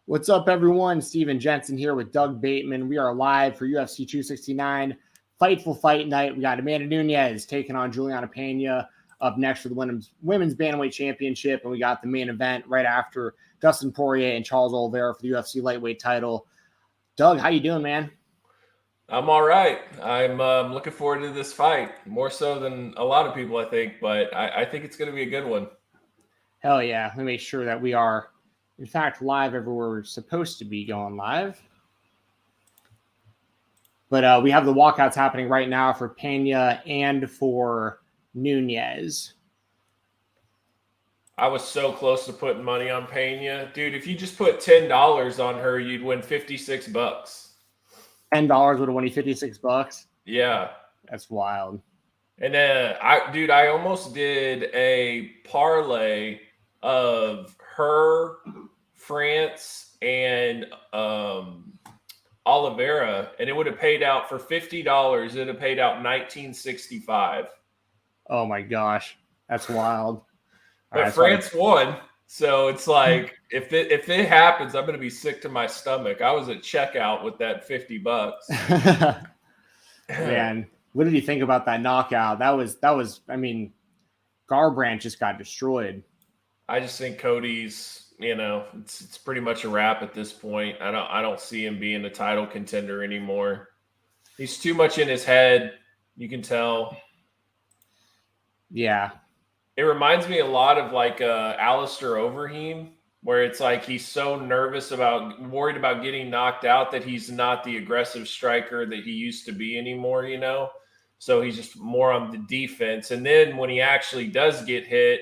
What's up, everyone? Steven Jensen here with Doug Bateman. We are live for UFC 269 Fightful Fight Night. We got Amanda Nunes taking on Juliana Pena up next for the women's bantamweight championship, and we got the main event right after Dustin Poirier and Charles Olivera for the UFC lightweight title. Doug, how you doing, man? I'm all right. I'm looking forward to this fight, more so than a lot of people, I think, but I think it's going to be a good one. Hell yeah. Let me make sure that we are, in fact, live everywhere we're supposed to be going live. But we have the walkouts happening right now for Pena and for Nunes. I was so close to putting money on Pena. Dude, if you just put $10 on her, you'd win $56. $10 would have won you $56. Yeah. That's wild. And I almost did a parlay of her, France, and Olivera, and it would have paid out for $50. It would have paid out $19.65. Oh my gosh, that's wild. But France won, so it's like if it happens, I'm going to be sick to my stomach. I was at checkout with that $50. Man, what did you think about that knockout? That was. I mean, Garbrandt just got destroyed. I just think Cody's, it's pretty much a wrap at this point. I don't see him being a title contender anymore. He's too much in his head. You can tell. Yeah. It reminds me a lot of like Alistair Overeem, where it's like he's so worried about getting knocked out that he's not the aggressive striker that he used to be anymore, So he's just more on the defense. And then when he actually does get hit,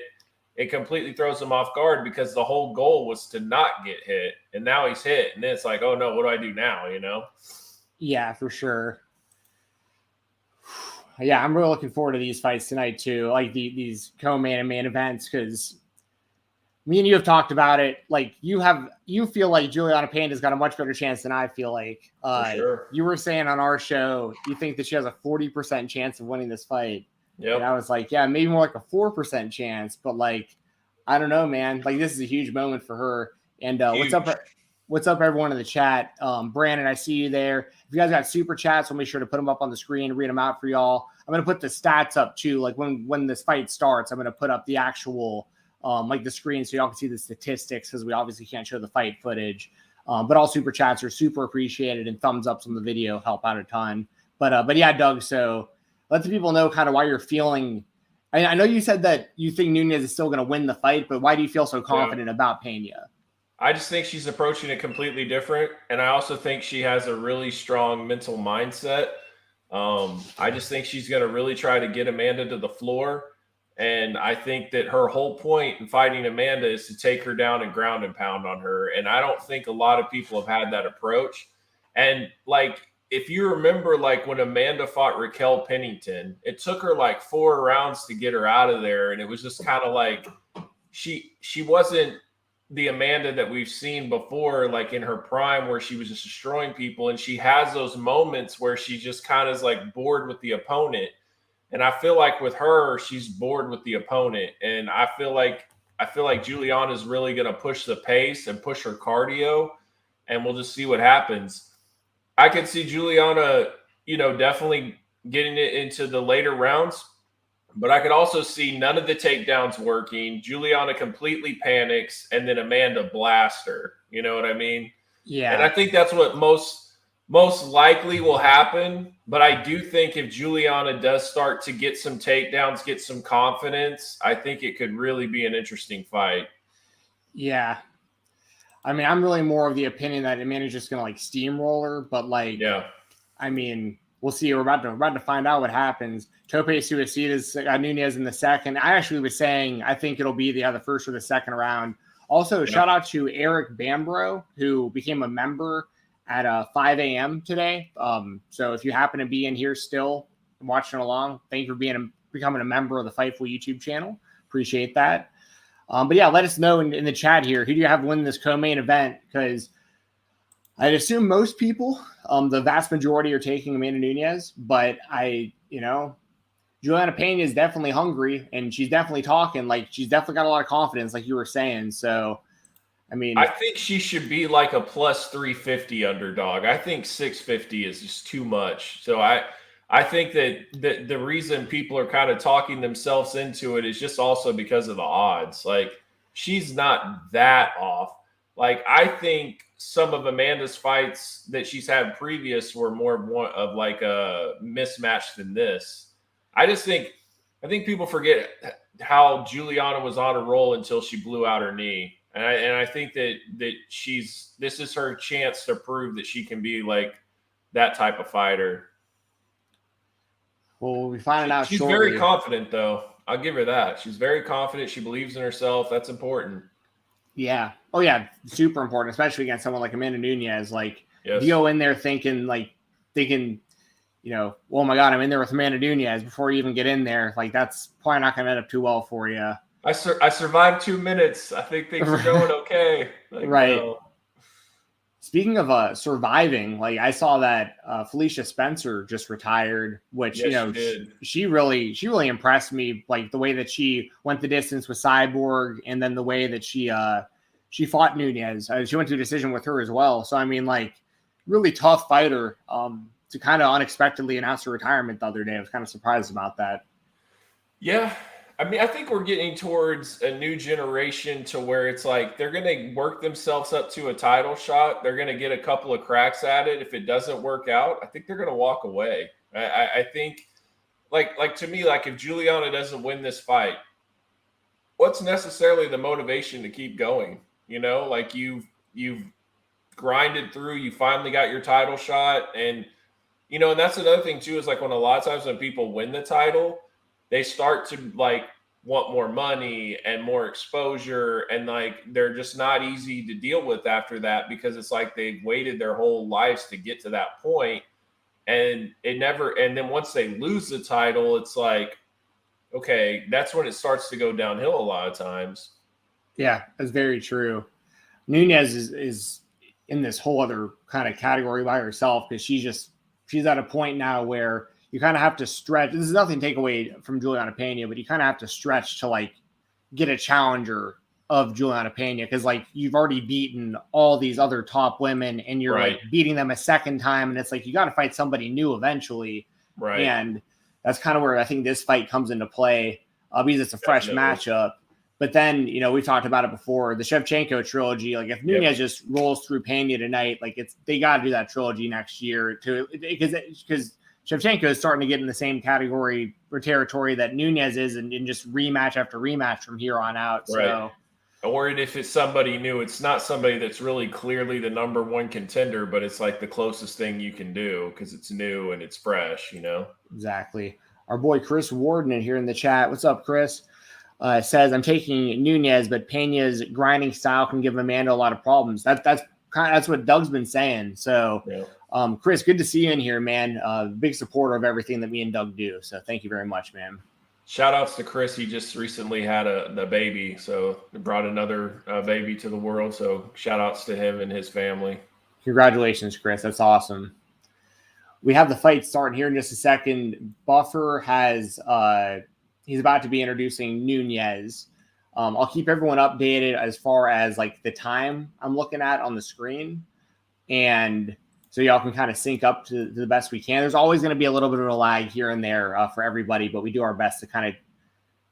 it completely throws him off guard because the whole goal was to not get hit. And now he's hit. And then it's like, oh no, what do I do now, Yeah, for sure. Yeah, I'm really looking forward to these fights tonight too, like these co-main and main events, because me and you have talked about it. Like you feel like Juliana Pena's got a much better chance than I feel like. For sure. You were saying on our show you think that she has a 40% chance of winning this fight. Yep. And I was like, yeah, maybe more like a 4% chance, but like, I don't know, man. Like this is a huge moment for her. And what's up, everyone in the chat? Brandon, I see you there. If you guys got super chats, we'll make sure to put them up on the screen and read them out for y'all. I'm going to put the stats up too. Like when this fight starts, I'm going to put up the actual, like the screen so y'all can see the statistics, because we obviously can't show the fight footage. But all super chats are super appreciated, and thumbs ups on the video help out a ton. But yeah, Doug, so let the people know kind of why you're feeling. I know you said that you think Nunes is still going to win the fight, but why do you feel so confident about Pena? I just think she's approaching it completely different. And I also think she has a really strong mental mindset. I just think she's going to really try to get Amanda to the floor. And I think that her whole point in fighting Amanda is to take her down and ground and pound on her. And I don't think a lot of people have had that approach. And like, if you remember, like when Amanda fought Raquel Pennington, it took her like 4 rounds to get her out of there. And it was just kind of like, she wasn't the Amanda that we've seen before, like in her prime, where she was just destroying people. And she has those moments where she just kind of is like bored with the opponent. And I feel like with her, she's bored with the opponent. And I feel like Juliana is really going to push the pace and push her cardio, and we'll just see what happens. I could see Juliana, definitely getting it into the later rounds, but I could also see none of the takedowns working. Juliana completely panics, and then Amanda blasts her. You know what I mean? Yeah. And I think that's what most likely will happen. But I do think if Juliana does start to get some takedowns, get some confidence, I think it could really be an interesting fight. Yeah. I mean, I'm really more of the opinion that Amanda's just going to like steamroller, but like, yeah. I mean, we'll see. We're about to find out what happens. Tope Suicida's Nunes in the second. I actually was saying I think it'll be the first or the second round. Also, shout out to Eric Bambro, who became a member at 5 a.m. today. So if you happen to be in here still watching along, thank you for becoming a member of the Fightful YouTube channel. Appreciate that. But yeah, let us know in the chat here. Who do you have win this co-main event? Because I'd assume most people, the vast majority, are taking Amanda Nunes. But Juliana Pena is definitely hungry, and she's definitely talking. Like, she's definitely got a lot of confidence, like you were saying. So I mean, I think she should be like a plus 350 underdog. I think 650 is just too much. So I think that the reason people are kind of talking themselves into it is just also because of the odds. Like she's not that off. Like I think some of Amanda's fights that she's had previous were more of like a mismatch than this. I think people forget how Juliana was on a roll until she blew out her knee. And I think that this is her chance to prove that she can be like that type of fighter. we'll be finding out She's very shortly. confident, though. I'll give her that. She's very confident. She believes in herself. That's important. Yeah. Oh yeah, super important, especially against someone like Amanda Nunes. Like Yes. if you go in there thinking, oh my God, I'm in there with Amanda Nunes before you even get in there. Like that's probably not going to end up too well for you. I survived 2 minutes. I think things are going okay. Like, right. No. Speaking of surviving, like I saw that Felicia Spencer just retired, which she really impressed me. Like the way that she went the distance with Cyborg, and then the way that she fought Nunes. She went to a decision with her as well. So I mean, like really tough fighter. To kind of unexpectedly announce her retirement the other day, I was kind of surprised about that. Yeah. I mean, I think we're getting towards a new generation to where it's like they're going to work themselves up to a title shot. They're going to get a couple of cracks at it. If it doesn't work out, I think they're going to walk away. I think, like to me, like if Juliana doesn't win this fight, what's necessarily the motivation to keep going? You know, like you've grinded through, you finally got your title shot, and and that's another thing too is like when a lot of times when people win the title, they start to like want more money and more exposure, and like they're just not easy to deal with after that because it's like they've waited their whole lives to get to that point, and then once they lose the title, it's like, okay, that's when it starts to go downhill a lot of times. Yeah, that's very true. Nunes is in this whole other kind of category by herself because she's at a point now where you kind of have to stretch. This is nothing to take away from Juliana Pena, but you kind of have to stretch to like get a challenger of Juliana Pena because like you've already beaten all these other top women and you're Right. like beating them a second time, and it's like you got to fight somebody new eventually. Right. And that's kind of where I think this fight comes into play because it's a fresh matchup. But then, we talked about it before, the Shevchenko trilogy. Like if Nunes just rolls through Pena tonight, like they got to do that trilogy next year because Shevchenko is starting to get in the same category or territory that Nunes is, and just rematch after rematch from here on out. Right. So I'm worried if it's somebody new, it's not somebody that's really clearly the number one contender, but it's like the closest thing you can do because it's new and it's fresh, Exactly. Our boy Chris Warden in here in the chat. What's up, Chris? Says I'm taking Nunes, but Pena's grinding style can give Amanda a lot of problems. That's what Doug's been saying. So, Chris, good to see you in here, man. Big supporter of everything that me and Doug do. So thank you very much, man. Shout outs to Chris. He just recently had the baby, so brought another baby to the world. So shout outs to him and his family. Congratulations, Chris. That's awesome. We have the fight starting here in just a second. Buffer has he's about to be introducing Nunes. I'll keep everyone updated as far as like the time I'm looking at on the screen. And so y'all can kind of sync up to the best we can. There's always going to be a little bit of a lag here and there for everybody, but we do our best to kind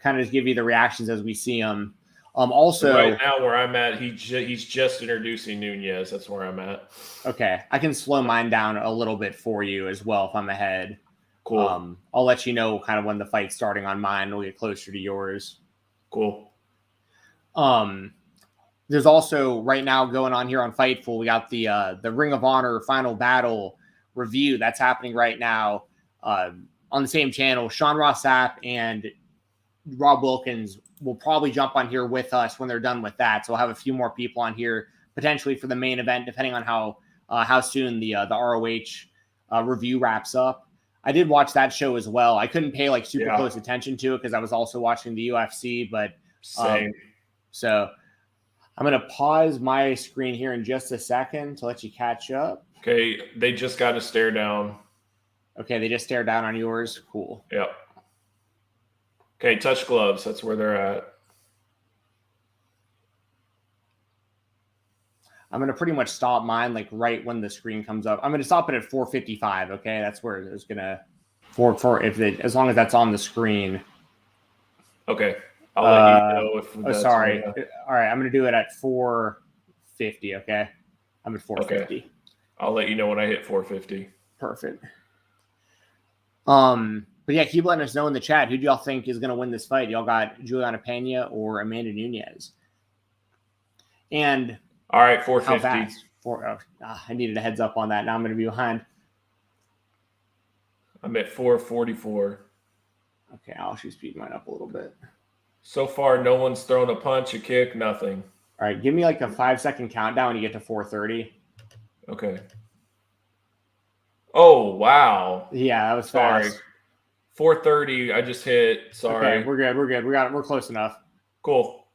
of give you the reactions as we see them. Also, right now where I'm at, he's just introducing Nunes. That's where I'm at. Okay, I can slow mine down a little bit for you as well if I'm ahead. Cool. I'll let you know kind of when the fight's starting on mine. We'll get closer to yours. Cool. There's also right now going on here on Fightful. We got the Ring of Honor Final Battle review that's happening right now on the same channel. Sean Ross Sapp and Rob Wilkins will probably jump on here with us when they're done with that. So we'll have a few more people on here potentially for the main event, depending on how soon the ROH review wraps up. I did watch that show as well. I couldn't pay like super close attention to it because I was also watching the UFC, but so I'm going to pause my screen here in just a second to let you catch up. Okay. They just got to stare down. Okay. They just stare down on yours. Cool. Yep. Okay. Touch gloves. That's where they're at. I'm going to pretty much stop mine like right when the screen comes up. I'm going to stop it at 4:55. Okay, that's where it's going to as long as that's on the screen. Okay, I'll let you know if that's sorry. All right, I'm going to do it at 4:50. Okay, I'm at 4:50. Okay. I'll let you know when I hit 4:50. Perfect. But yeah, keep letting us know in the chat. Who do y'all think is going to win this fight? Y'all got Juliana Pena or Amanda Nunes? And all right, 4:50. How fast? I needed a heads up on that. Now I'm going to be behind. I'm at 4:44. Okay, I'll actually speed mine up a little bit. So far, no one's thrown a punch, a kick, nothing. All right, give me like a 5-second countdown when you get to 4:30. Okay. Oh, wow. Yeah, that was sorry. Fast. 4:30, I just hit. Sorry. Okay, we're good. We're close enough. Cool.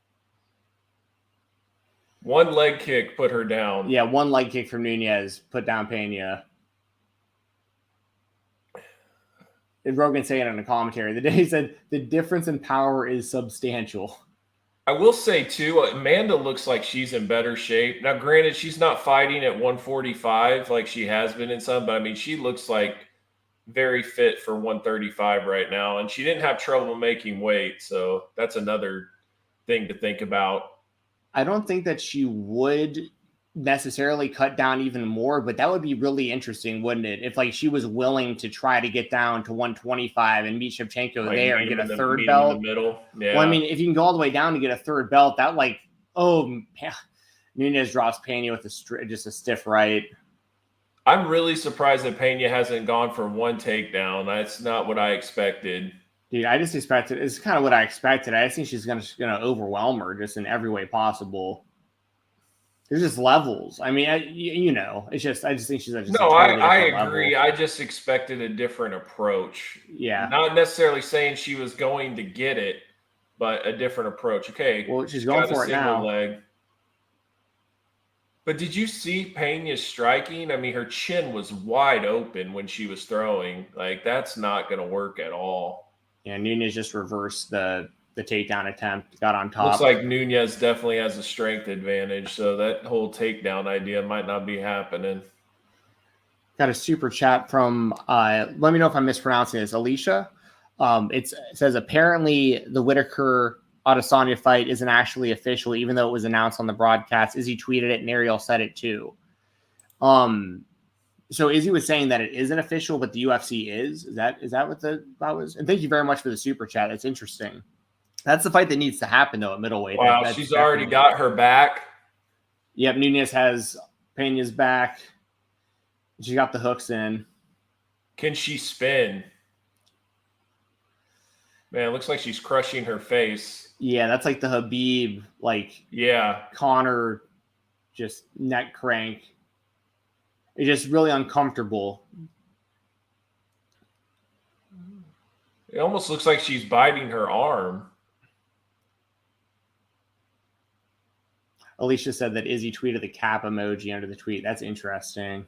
One leg kick put her down. Yeah, one leg kick from Nunes put down Pena. Rogan saying it in the commentary. The day he said the difference in power is substantial. I will say, too, Amanda looks like she's in better shape. Now, granted, she's not fighting at 145 like she has been in some, but I mean, she looks like very fit for 135 right now, and she didn't have trouble making weight, so that's another thing to think about. I don't think that she would necessarily cut down even more, but that would be really interesting, wouldn't it? If like she was willing to try to get down to 125 and meet Shevchenko like there and get a third belt. In the middle. Yeah. Well, I mean, if you can go all the way down to get a third belt, that like, Nunes drops Pena with just a stiff right. I'm really surprised that Pena hasn't gone for one takedown. That's not what I expected. Dude, I just expected. It's kind of what I expected. I just think she's gonna overwhelm her just in every way possible. There's just levels. I mean, it's just I just think she's just no. I agree. Level. I just expected a different approach. Yeah, not necessarily saying she was going to get it, but a different approach. Okay, well, she's going for it now. Leg. But did you see Pena's striking? I mean, her chin was wide open when she was throwing. Like, that's not going to work at all. Yeah, Nunes just reversed the takedown attempt, got on top. Looks like Nunes definitely has a strength advantage, so that whole takedown idea might not be happening. Got a super chat from, let me know if I'm mispronouncing this, Alicia. It says, apparently the Whitaker Adesanya fight isn't actually official, even though it was announced on the broadcast. Izzy tweeted it, and Ariel said it too. So Izzy was saying that it isn't official, but the UFC is. Is that what that was? And thank you very much for the super chat. That's interesting. That's the fight that needs to happen though at middleweight. Wow, she's already got her back. Yep, Nunes has Pena's back. She got the hooks in. Can she spin? Man, it looks like she's crushing her face. Yeah, that's like the Habib, Connor, just neck crank. It's just really uncomfortable. It almost looks like she's biting her arm. Alicia said that Izzy tweeted the cap emoji under the tweet. That's interesting.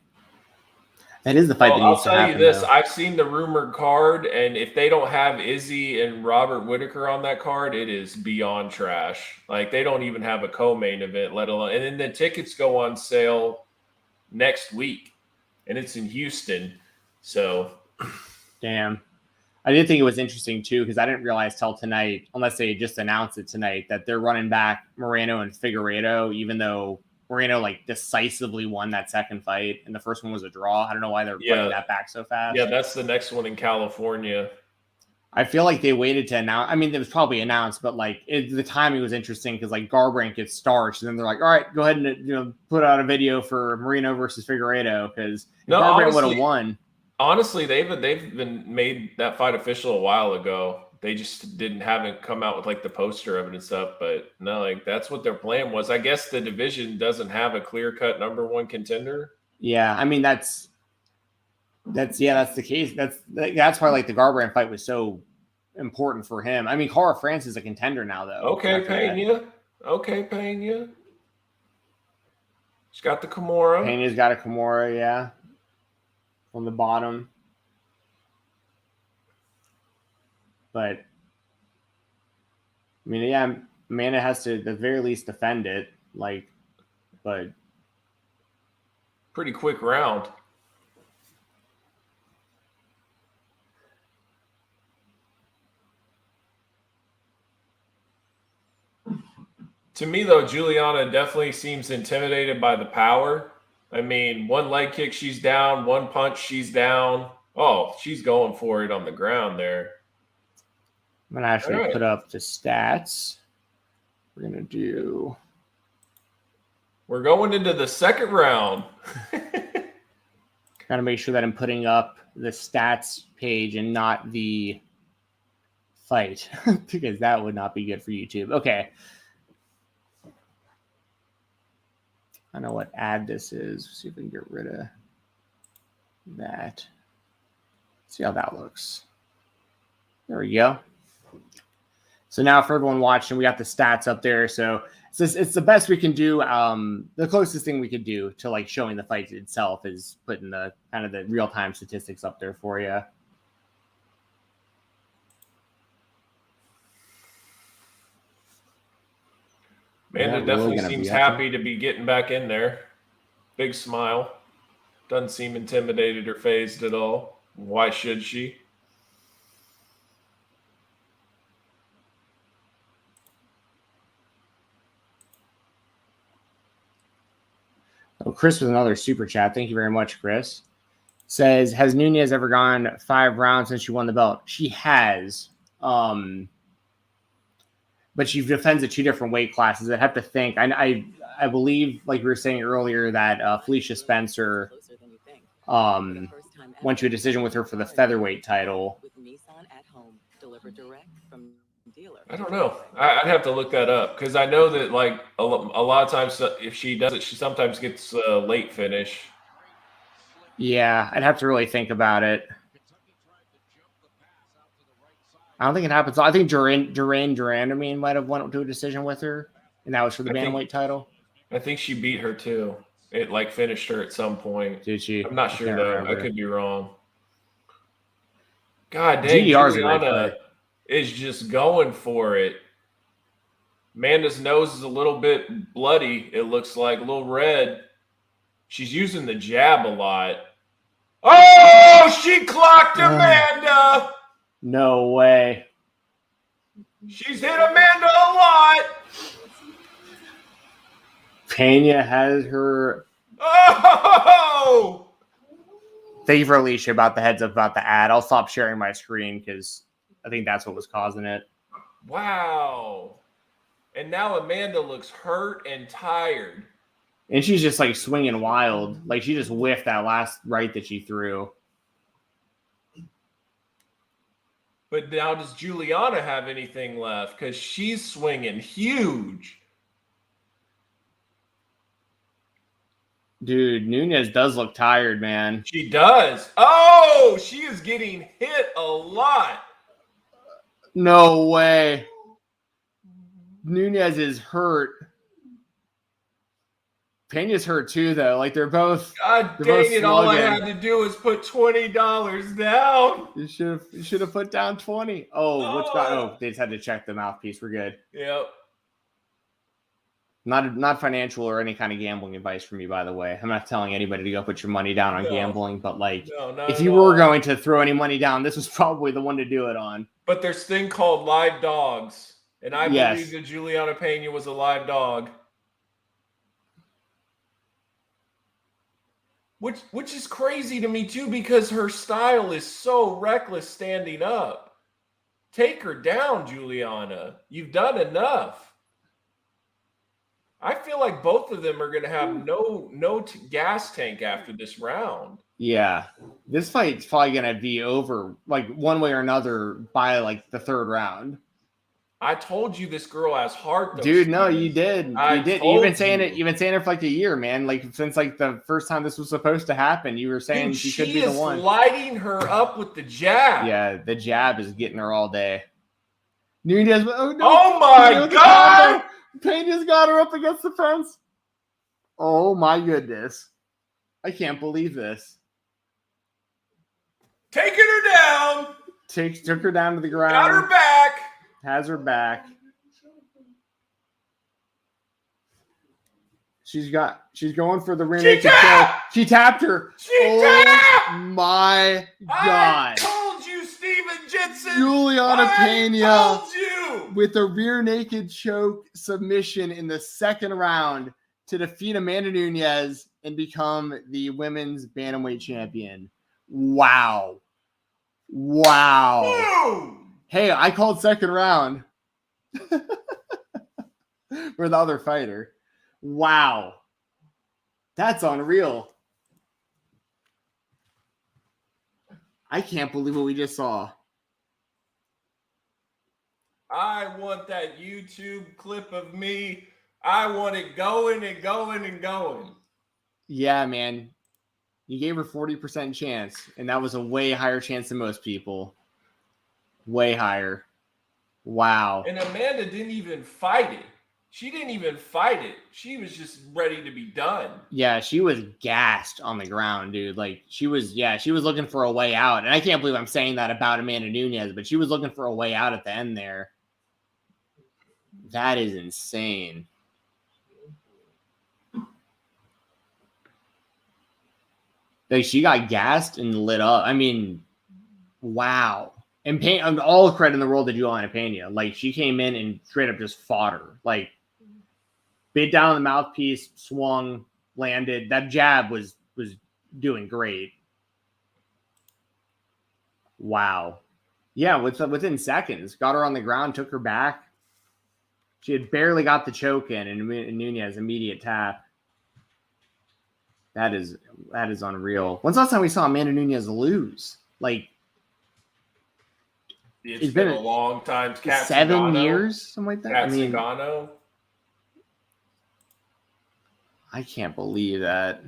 That is the fight that needs to happen. I'll tell you this. I've seen the rumored card, and if they don't have Izzy and Robert Whitaker on that card, it is beyond trash. Like, they don't even have a co-main event, let alone – and then the tickets go on sale next week, and it's in Houston. So – damn. I did think it was interesting, too, because I didn't realize till tonight, unless they just announced it tonight, that they're running back Moreno and Figueiredo, even though Moreno, decisively won that second fight, and the first one was a draw. I don't know why they're putting that back so fast. Yeah, that's the next one in California. I feel like they waited to announce. I mean, it was probably announced, but, the timing was interesting because, Garbrandt gets starched, and then they're like, all right, go ahead and, put out a video for Moreno versus Figueiredo, because Garbrandt would have won. Honestly, they've been made that fight official a while ago. They just haven't come out with the poster of it and stuff. But no, that's what their plan was. I guess the division doesn't have a clear-cut number one contender. Yeah, I mean that's the case. That's why the Garbrandt fight was so important for him. I mean, Cara France is a contender now, though. Okay, Pena. She's got the Kimura. Pena's got a Kimura, yeah. On the bottom. But, I mean, yeah, Amanda has to, at the very least, defend it. But Pretty quick round. To me, though, Juliana definitely seems intimidated by the power. I mean, one leg kick, she's down. One punch, she's down. Oh, she's going for it on the ground there. I'm going to actually put up the stats. We're going to do... We're going into the second round. Got to make sure that I'm putting up the stats page and not the fight, because that would not be good for YouTube. Okay. I know what ad this is. See if we can get rid of that. See how that looks. There we go. So now for everyone watching, we got the stats up there. So it's the best we can do. The closest thing we could do to like showing the fight itself is putting the kind of the real-time statistics up there for you. Amanda definitely seems happy to be getting back in there. Big smile. Doesn't seem intimidated or phased at all. Why should she? Oh, Chris with another super chat. Thank you very much, Chris. Says, has Nunes ever gone 5 rounds since she won the belt? She has. But she defends at 2 different weight classes. I'd have to think. I believe, like we were saying earlier, that Felicia Spencer went to a decision with her for the featherweight title. I don't know. I'd have to look that up because I know that like a lot of times if she does it, she sometimes gets a late finish. Yeah, I'd have to really think about it. I don't think it happens. I think Durandamine might have went to a decision with her, and that was for the bantamweight title. I think she beat her too. It like finished her at some point. Did she? I'm not sure though. I could be wrong. God dang, GDR's Juliana is just going for it. Amanda's nose is a little bit bloody. It looks like a little red. She's using the jab a lot. Oh, she clocked Amanda. No way. She's hit Amanda a lot. Pena has her. Oh! Thank you for Alicia about the heads up about the ad. I'll stop sharing my screen because I think that's what was causing it. Wow. And now Amanda looks hurt and tired. And she's just like swinging wild. Like she just whiffed that last right that she threw. But now does Juliana have anything left? Because she's swinging huge. Dude, Nunes does look tired, man. She does. Oh, she is getting hit a lot. No way. Nunes is hurt. Pena's hurt too, though. Like they're both. God dang it! All I had to do is put $20 down. You should have put down 20. Oh, they just had to check the mouthpiece. We're good. Yep. Not financial or any kind of gambling advice from me, by the way. I'm not telling anybody to go put your money down on gambling, but like, if you were going to throw any money down, this was probably the one to do it on. But there's a thing called live dogs, and I believe that Juliana Pena was a live dog. Which is crazy to me too, because her style is so reckless standing up. Take her down, Juliana. You've done enough. I feel like both of them are going to have no gas tank after this round. Yeah, this fight's probably going to be over like one way or another by like the 3rd round. I told you this girl has heart, though. Dude, no, you did. You did. You've been saying it. You've been saying it for like a year, man. Like since like the first time this was supposed to happen, you were saying she could be the one. She is lighting her up with the jab. Yeah, the jab is getting her all day. Nunes. Oh, no. Oh my God! Pena's got her up against the fence. Oh my goodness! I can't believe this. Taking her down. Took her down to the ground. Got her back. Has her back. She's going for the rear naked choke. She tapped her. My God. I told you, Steven Jensen. Juliana Pena told you. with a rear naked choke submission in the second round to defeat Amanda Nunes and become the women's bantamweight champion. Wow. Boom. Hey, I called second round for the other fighter. Wow. That's unreal. I can't believe what we just saw. I want that YouTube clip of me. I want it going and going and going. Yeah, man. You gave her 40% chance, and that was a way higher chance than most people. Way higher. Wow. And Amanda didn't even fight it. She didn't even fight it. She was just ready to be done. Yeah, she was gassed on the ground, dude. Like, she was looking for a way out. And I can't believe I'm saying that about Amanda Nunes, but she was looking for a way out at the end there. That is insane. Like, she got gassed and lit up. I mean, wow. And all credit in the world to Juliana Pena. Like, she came in and straight up just fought her. Like, bit down the mouthpiece, swung, landed. That jab was doing great. Wow. Yeah, within seconds. Got her on the ground, took her back. She had barely got the choke in, and Nunes immediate tap. That is unreal. When's the last time we saw Amanda Nunes lose? Like, it's been a long time. 7 years, something like that. Zingano. I can't believe that.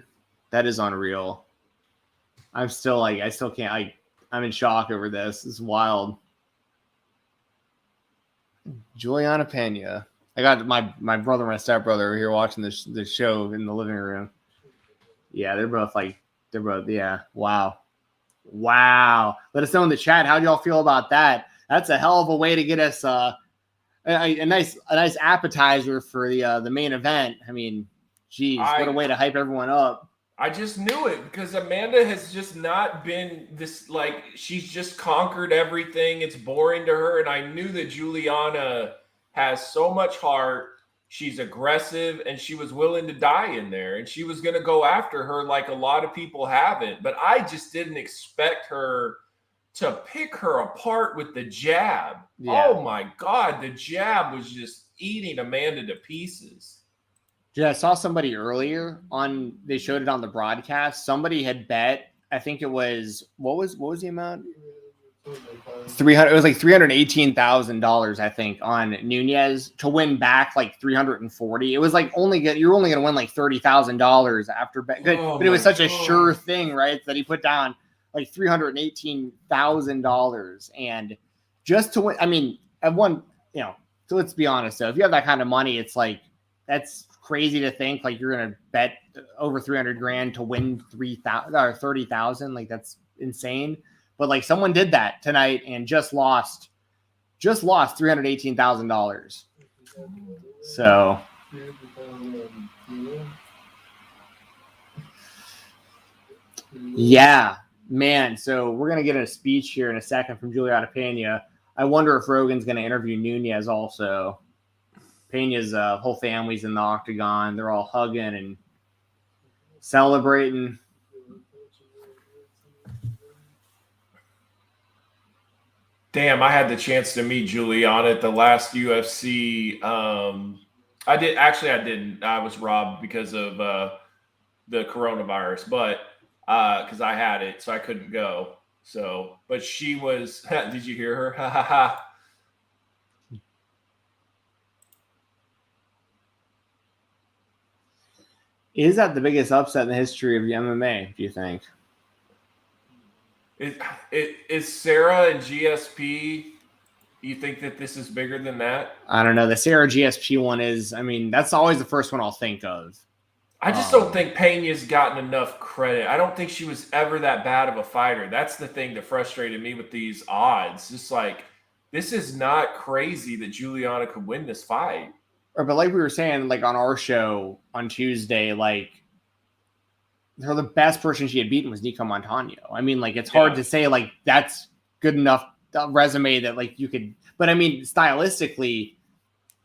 That is unreal. I'm still like, I still can't. I'm in shock over this. It's wild. Juliana Pena. I got my brother and my stepbrother over here watching this show in the living room. Yeah, they're both, yeah. Wow. Let us know in the chat. How do y'all feel about that? That's a hell of a way to get us a nice appetizer for the main event. I mean, geez, what a way to hype everyone up. I just knew it because Amanda has just not been this, like, she's just conquered everything. It's boring to her. And I knew that Juliana has so much heart. She's aggressive and she was willing to die in there. And she was going to go after her like a lot of people haven't. But I just didn't expect her to pick her apart with the jab. Yeah. Oh, my God. The jab was just eating Amanda to pieces. Yeah, I saw somebody earlier they showed it on the broadcast. Somebody had bet, I think it was, what was the amount? It was like $318,000, I think, on Nunes to win back like 340. It was like you're only going to win like $30,000 after bet. But it was such a sure thing, right? That he put down like $318,000 and just to win. I mean, at one, so let's be honest though, if you have that kind of money, it's like, that's crazy to think like you're going to bet over 300 grand to win 3,000 or 30,000. Like, that's insane. But like, someone did that tonight and just lost $318,000. So yeah, man. So we're going to get a speech here in a second from Juliana Pena. I wonder if Rogan's going to interview Nunes also. Pena's whole family's in the octagon. They're all hugging and celebrating. Damn, I had the chance to meet Juliana at the last UFC. I didn't. I was robbed because of the coronavirus, but because I had it, so I couldn't go. So, but she was. Did you hear her? Ha ha ha. Is that the biggest upset in the history of the MMA, do you think? Is Sarah and GSP, you think that this is bigger than that? I don't know. The Sarah GSP one is, I mean, that's always the first one I'll think of. I just don't think Pena's gotten enough credit. I don't think she was ever that bad of a fighter. That's the thing that frustrated me with these odds. Just like, this is not crazy that Juliana could win this fight. but like we were saying, like on our show on Tuesday, like the best person she had beaten was Nico Montano. I mean, like it's hard to say like that's good enough resume that like you could, but I mean, stylistically,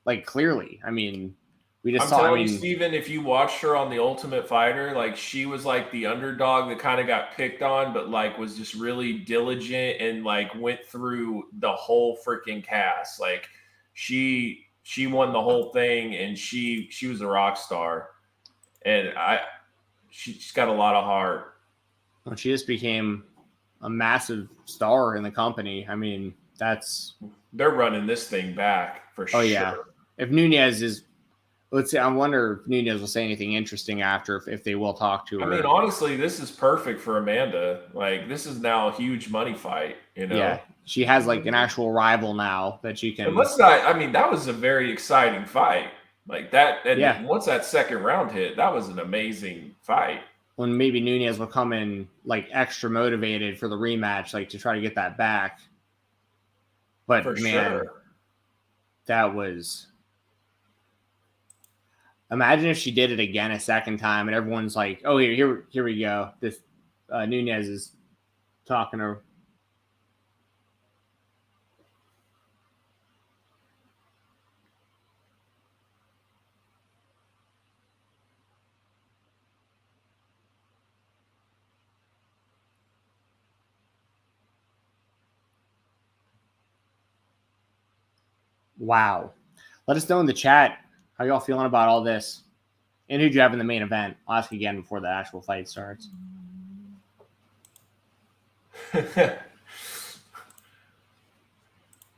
like clearly, I mean, we just saw. Telling you, Steven, if you watched her on The Ultimate Fighter, like she was like the underdog that kind of got picked on, but like was just really diligent and like went through the whole freaking cast. Like she won the whole thing, and she was a rock star, and she's got a lot of heart. Well, she just became a massive star in the company. I mean, they're running this thing back for sure. Oh yeah, if Nunes is. Let's see. I wonder if Nunes will say anything interesting after, if they will talk to her. I mean, honestly, this is perfect for Amanda. Like, this is now a huge money fight, you know? Yeah, she has like an actual rival now that she can. And let's not. I mean, that was a very exciting fight. Like that. And once that second round hit, that was an amazing fight. When maybe Nunes will come in like extra motivated for the rematch, like to try to get that back. But for sure. That was. Imagine if she did it again a second time, and everyone's like, "Oh, here we go." This Nunes is talking to her. Wow. Let us know in the chat how y'all feeling about all this, and who'd you have in the main event. I'll ask again before the actual fight starts.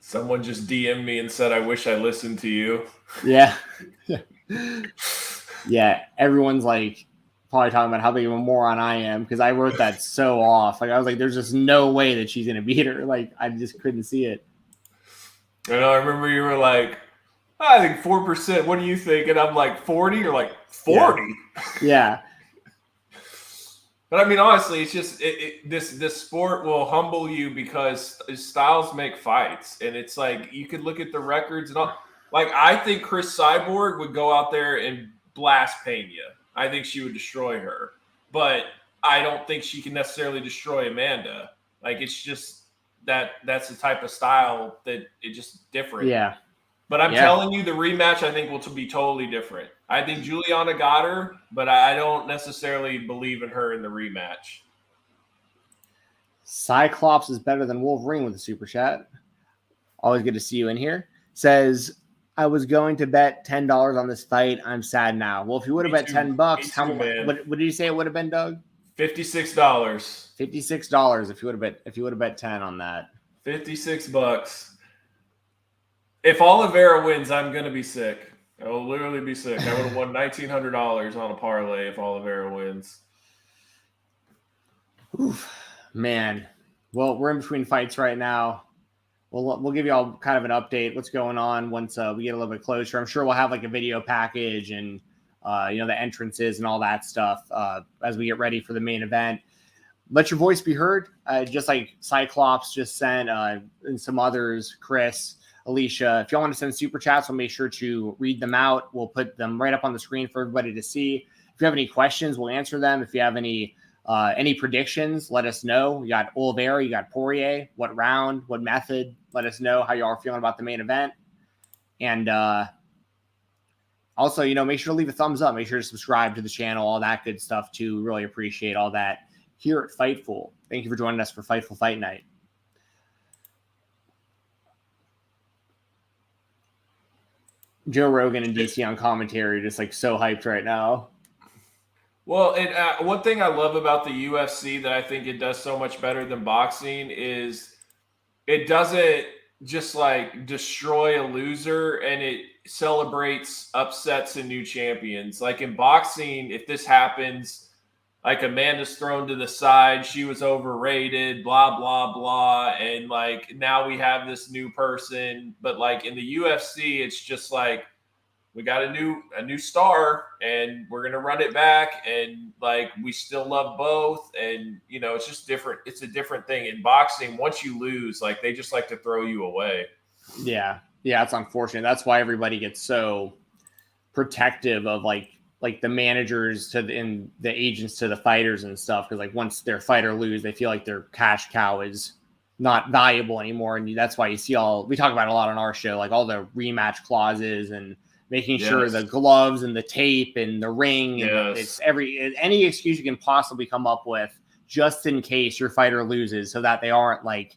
Someone just DM'd me and said, "I wish I listened to you." Yeah. Yeah. Everyone's like probably talking about how big of a moron I am because I wrote that so off. Like I was like, there's just no way that she's gonna beat her. Like I just couldn't see it. And I remember you were like, I think 4%. What do you think? And I'm like 40. You're like 40. Yeah. But I mean, honestly, it's just this sport will humble you because styles make fights, and it's like you could look at the records and all. Like I think Chris Cyborg would go out there and blast Pena. I think she would destroy her, but I don't think she can necessarily destroy Amanda. Like it's just that's the type of style that it's just different. Yeah. But I'm telling you, the rematch I think will be totally different. I think Juliana got her, but I don't necessarily believe in her in the rematch. Cyclops is better than Wolverine with a super chat. Always good to see you in here. Says, I was going to bet $10 on this fight. I'm sad now. Well, if you would have bet $10, how much? What did you say it would have been, Doug? $56. $56 if you would have bet 10 on that. $56. If Olivera wins, I'm gonna be sick. I will literally be sick. I would have won $1,900 on a parlay if Olivera wins. Oof, man. Well, we're in between fights right now. We'll give you all kind of an update what's going on once we get a little bit closer. I'm sure we'll have like a video package and the entrances and all that stuff as we get ready for the main event. Let your voice be heard, just like Cyclops just sent, and some others, Chris, Alicia. If y'all want to send super chats, we'll make sure to read them out. We'll put them right up on the screen for everybody to see. If you have any questions, we'll answer them. If you have any predictions, let us know. You got Olivera, you got Poirier. What round? What method? Let us know how y'all are feeling about the main event. And also, make sure to leave a thumbs up. Make sure to subscribe to the channel. All that good stuff too. Really appreciate all that here at Fightful. Thank you for joining us for Fightful Fight Night. Joe Rogan and DC on commentary, just like so hyped right now. Well, and one thing I love about the UFC that I think it does so much better than boxing is it doesn't just like destroy a loser, and it celebrates upsets and new champions. Like in boxing, if this happens, like Amanda's thrown to the side, she was overrated, blah, blah, blah. And like now we have this new person. But like in the UFC, it's just like we got a new star and we're going to run it back. And like we still love both. And, it's just different. It's a different thing. In boxing, once you lose, like they just like to throw you away. Yeah. Yeah, it's unfortunate. That's why everybody gets so protective of like the managers and the agents to the fighters and stuff, because like once their fighter lose, they feel like their cash cow is not valuable anymore, and that's why you see we talk about it a lot on our show, like all the rematch clauses and making sure the gloves and the tape and the ring and it's any excuse you can possibly come up with just in case your fighter loses, so that they aren't like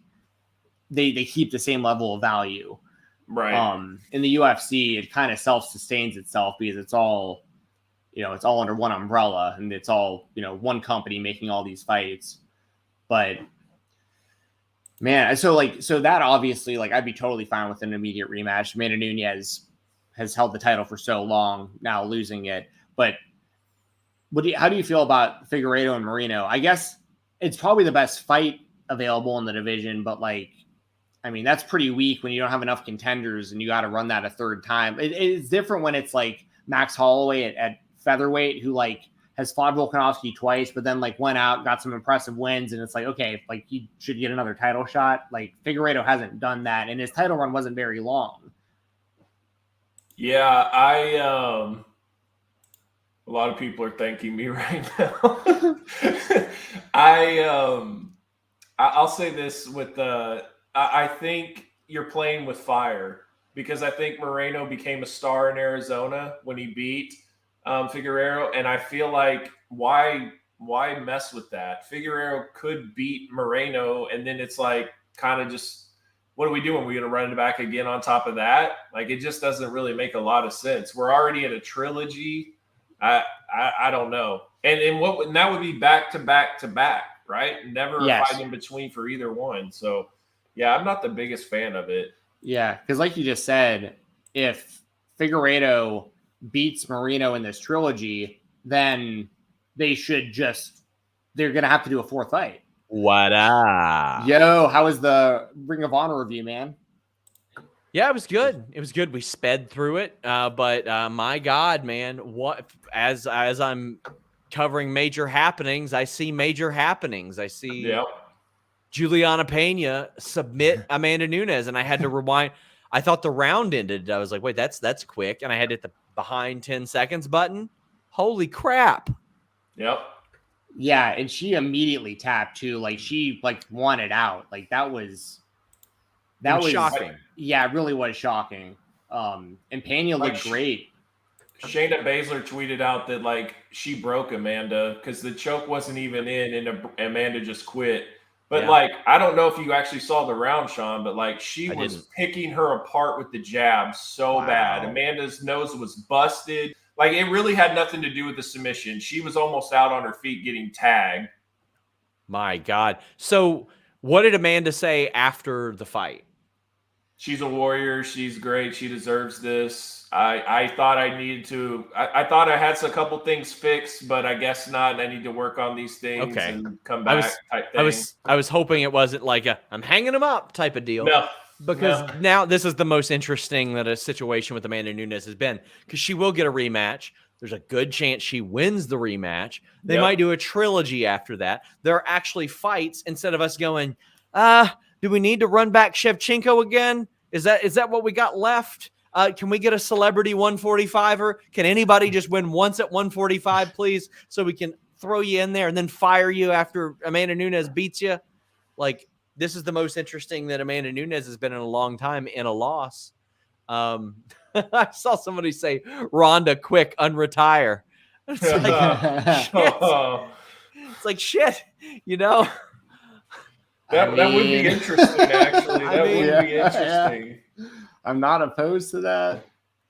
they keep the same level of value. Right. In the UFC, it kind of self-sustains itself because it's all, it's all under one umbrella, and it's all, one company making all these fights. But man, so that obviously, like, I'd be totally fine with an immediate rematch. Amanda Nunes has held the title for so long, now losing it. But how do you feel about Figueiredo and Moreno? I guess it's probably the best fight available in the division, but like, I mean, that's pretty weak when you don't have enough contenders and you got to run that a third time. It's different when it's like Max Holloway at featherweight, who like has fought Volkanovski twice, but then like went out, got some impressive wins. And it's like, okay, like he should get another title shot. Like Figueiredo hasn't done that, and his title run wasn't very long. Yeah, a lot of people are thanking me right now. I'll say this with I think you're playing with fire, because I think Moreno became a star in Arizona when he beat Figueiredo, and I feel like why mess with that? Figueiredo could beat Moreno, and then it's like kind of just, what are we doing? We're going to run it back again on top of that? Like, it just doesn't really make a lot of sense. We're already in a trilogy. I don't know. And that would be back to back to back, right? Never a fight in between for either one. So yeah, I'm not the biggest fan of it. Yeah, because like you just said, if Figueiredo beats Moreno in this trilogy, then they're going to have to do a fourth fight. What up? Yo, how was the Ring of Honor review, man? Yeah, it was good. It was good. We sped through it, but my God, man, what as I'm covering major happenings, I see major happenings. I see Juliana Pena submit Amanda Nunes, and I had to rewind. I thought the round ended. I was like, wait, that's quick, and I had to hit the behind 10 seconds button. Holy crap! Yep. Yeah, and she immediately tapped too. Like she won it out. Like that was shocking. Yeah, it really was shocking. And Pena looked great. Shayna Baszler tweeted out that like she broke Amanda because the choke wasn't even in, and Amanda just quit. But like, I don't know if you actually saw the round, Sean, but like she was picking her apart with the jab so bad. Amanda's nose was busted. Like, it really had nothing to do with the submission. She was almost out on her feet getting tagged. My God. So what did Amanda say after the fight? She's a warrior. She's great. She deserves this. I thought I needed to. I thought I had a couple things fixed, but I guess not. I need to work on these things and come back. I was hoping it wasn't like I'm hanging them up type of deal. No, because now this is the most interesting that a situation with Amanda Nunes has been, because she will get a rematch. There's a good chance she wins the rematch. They might do a trilogy after that. There are actually fights instead of us going, do we need to run back Shevchenko again? Is that what we got left? Can we get a celebrity 145er? Can anybody just win once at 145, please? So we can throw you in there and then fire you after Amanda Nunes beats you. Like, this is the most interesting that Amanda Nunes has been in a long time in a loss. I saw somebody say, Ronda, quick, unretire. It's like, shit, you know? That would be interesting, actually. That would be interesting. Yeah. I'm not opposed to that.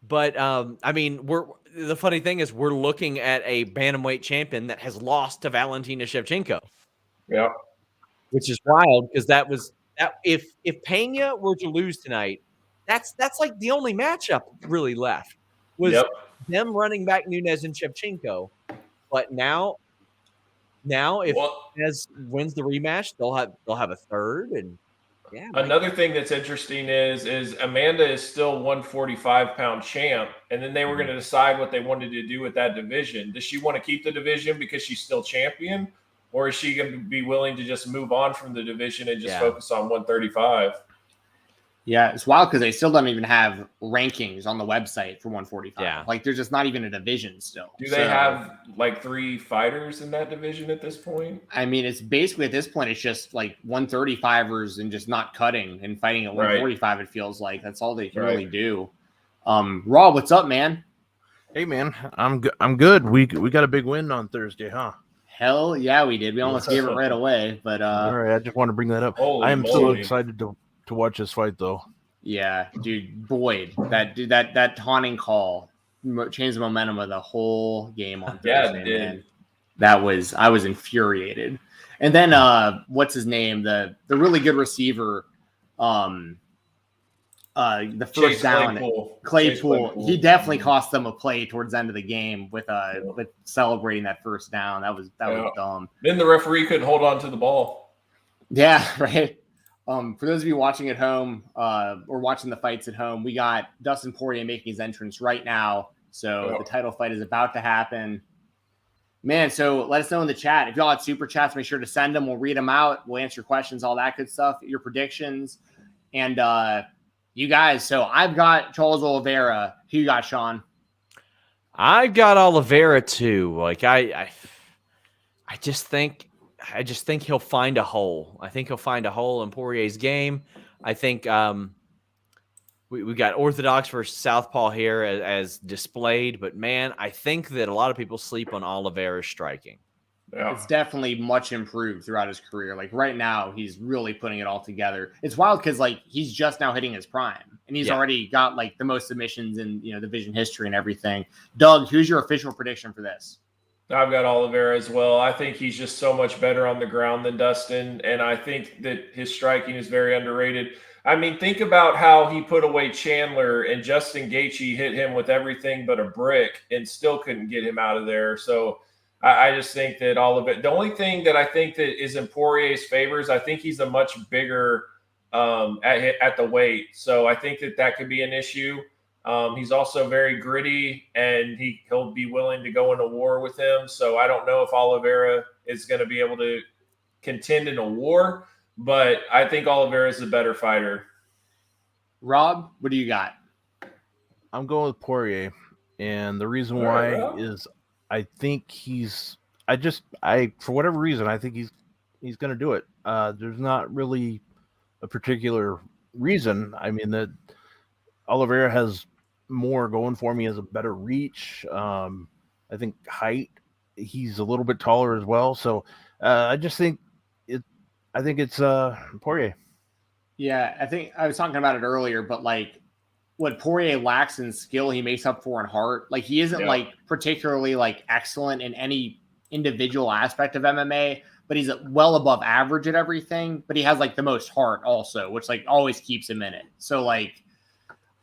But, I mean, the funny thing is we're looking at a bantamweight champion that has lost to Valentina Shevchenko. Yeah. Which is wild, because if Pena were to lose tonight, that's like the only matchup really left was them running back Nunes and Shevchenko. But now if Nunes wins the rematch, they'll have a third. And another thing that's interesting is Amanda is still 145-pound champ, and then they were going to decide what they wanted to do with that division. Does she want to keep the division because she's still champion? Or is she going to be willing to just move on from the division and just focus on 135? Yeah, it's wild because they still don't even have rankings on the website for 145. Yeah. Like there's just not even a division still. Do they have like 3 fighters in that division at this point? I mean, it's basically at this point, it's just like 135ers and just not cutting and fighting at 145. It feels like that's all they can really do. Rob, what's up, man? Hey, man, I'm good. We got a big win on Thursday, huh? Hell yeah, we did. We almost gave it right away, but all right, I just want to bring that up. I am so excited to watch this fight, though. Yeah, dude, Boyd, that taunting call changed the momentum of the whole game on Thursday. Yeah, it did. Man. I was infuriated. And then what's his name? The really good receiver, the first down, Claypool. He definitely cost them a play towards the end of the game with celebrating that first down. That was dumb. Then the referee couldn't hold on to the ball. Yeah, right. For those of you watching at home or watching the fights at home, we got Dustin Poirier making his entrance right now. So the title fight is about to happen. Man, so let us know in the chat. If y'all had super chats, make sure to send them. We'll read them out. We'll answer questions, all that good stuff, your predictions. And you guys, so I've got Charles Olivera. Who you got, Sean? I've got Olivera too. Like I just think he'll find a hole. I think he'll find a hole in Poirier's game. I think we got orthodox versus southpaw here as displayed, but man, I think that a lot of people sleep on Olivera's striking. Yeah. It's definitely much improved throughout his career. Like right now, he's really putting it all together. It's wild because like he's just now hitting his prime, and he's already got like the most submissions in division history and everything. Doug, who's your official prediction for this? I've got Olivera as well. I think he's just so much better on the ground than Dustin, and I think that his striking is very underrated. I mean, think about how he put away Chandler, and Justin Gaethje hit him with everything but a brick and still couldn't get him out of there. So I just think that the only thing that I think that is in Poirier's favor is I think he's a much bigger at the weight. So I think that could be an issue. He's also very gritty, and he'll be willing to go into war with him. So I don't know if Olivera is going to be able to contend in a war, but I think Olivera is a better fighter. Rob, what do you got? I'm going with Poirier, and the reason why is I think for whatever reason, I think he's going to do it. There's not really a particular reason. I mean, that Olivera has more going for me, as a better reach. I think height, he's a little bit taller as well. So I just think it's Poirier. Yeah, I think I was talking about it earlier, but like what Poirier lacks in skill, he makes up for in heart. Like he isn't like particularly like excellent in any individual aspect of MMA, but he's well above average at everything. But he has like the most heart also, which like always keeps him in it. So like,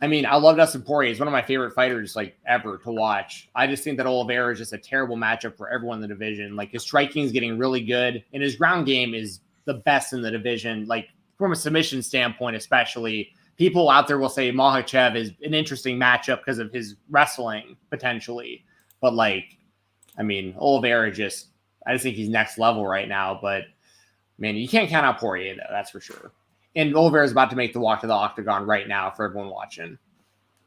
I mean, I love Dustin Poirier. He's one of my favorite fighters like ever to watch. I just think that Olivera is just a terrible matchup for everyone in the division. Like his striking is getting really good, and his ground game is the best in the division. Like from a submission standpoint, especially, people out there will say Makhachev is an interesting matchup because of his wrestling potentially. But like, I mean, Olivera I just think he's next level right now. But man, you can't count out Poirier though. That's for sure. And Olivera is about to make the walk to the octagon right now for everyone watching.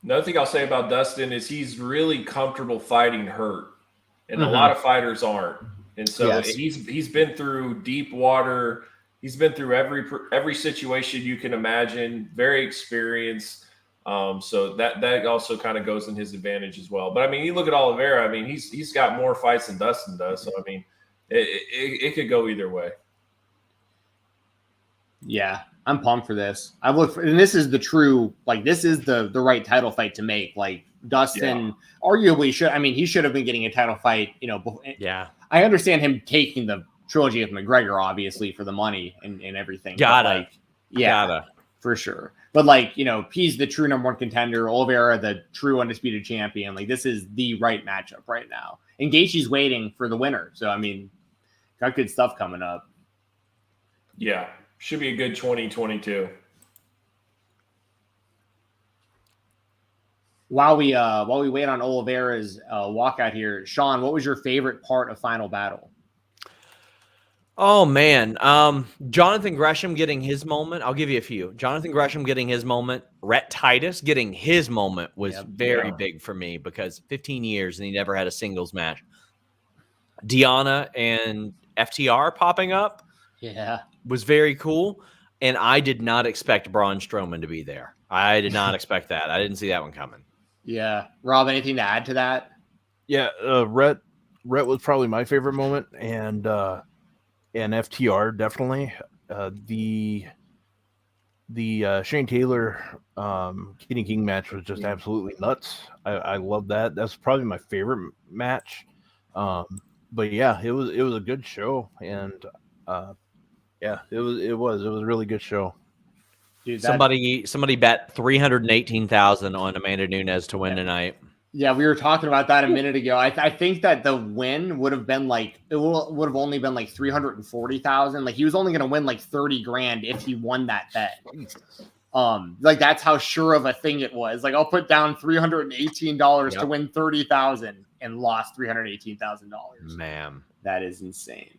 Another thing I'll say about Dustin is he's really comfortable fighting hurt, and a lot of fighters aren't. And so he's been through deep water. He's been through every situation you can imagine. Very experienced. So that also kind of goes in his advantage as well. But I mean, you look at Olivera. I mean, he's got more fights than Dustin does. So I mean, it could go either way. Yeah, I'm pumped for this. I've looked and this is the true, like, this is the right title fight to make. Like, Dustin arguably he should have been getting a title fight, before. Yeah. I understand him taking the trilogy with McGregor, obviously, for the money and everything. Gotta. For sure. But, like, he's the true number one contender. Olivera, the true undisputed champion. Like, this is the right matchup right now. And Gaethje's waiting for the winner. So, I mean, got good stuff coming up. Yeah. Should be a good 2022. While we wait on Olivera's walkout here, Sean, what was your favorite part of Final Battle? Oh man, Jonathan Gresham getting his moment. I'll give you a few. Jonathan Gresham getting his moment. Rhett Titus getting his moment was very big for me because 15 years and he never had a singles match. Deanna and FTR popping up, was very cool. And I did not expect Braun Strowman to be there. I did not expect that. I didn't see that one coming. Yeah, Rob, anything to add to that? Yeah, Rhett was probably my favorite moment, and FTR definitely. The Shane Taylor Kenny King match was just absolutely nuts. I love that. That's probably my favorite match. But yeah, it was a good show, and it was a really good show. Dude, somebody bet 318,000 on Amanda Nunes to win tonight. Yeah, we were talking about that a minute ago. I think that the win would have been like would have only been like 340,000. Like he was only going to win like 30 grand if he won that bet. Like that's how sure of a thing it was. Like I'll put down $318 to win 30,000 and lost $318,000. Man, that is insane.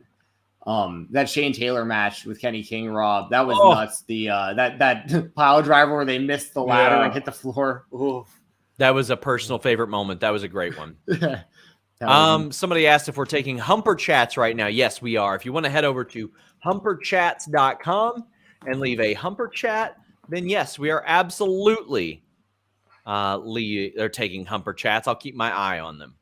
That Shane Taylor match with Kenny King, Rob, that was nuts. The that pile driver where they missed the ladder and hit the floor. Ooh. That was a personal favorite moment. That was a great one. Somebody asked if we're taking Humper Chats right now. Yes, we are. If you want to head over to humperchats.com and leave a Humper Chat, then yes, we are absolutely they're taking Humper Chats. I'll keep my eye on them.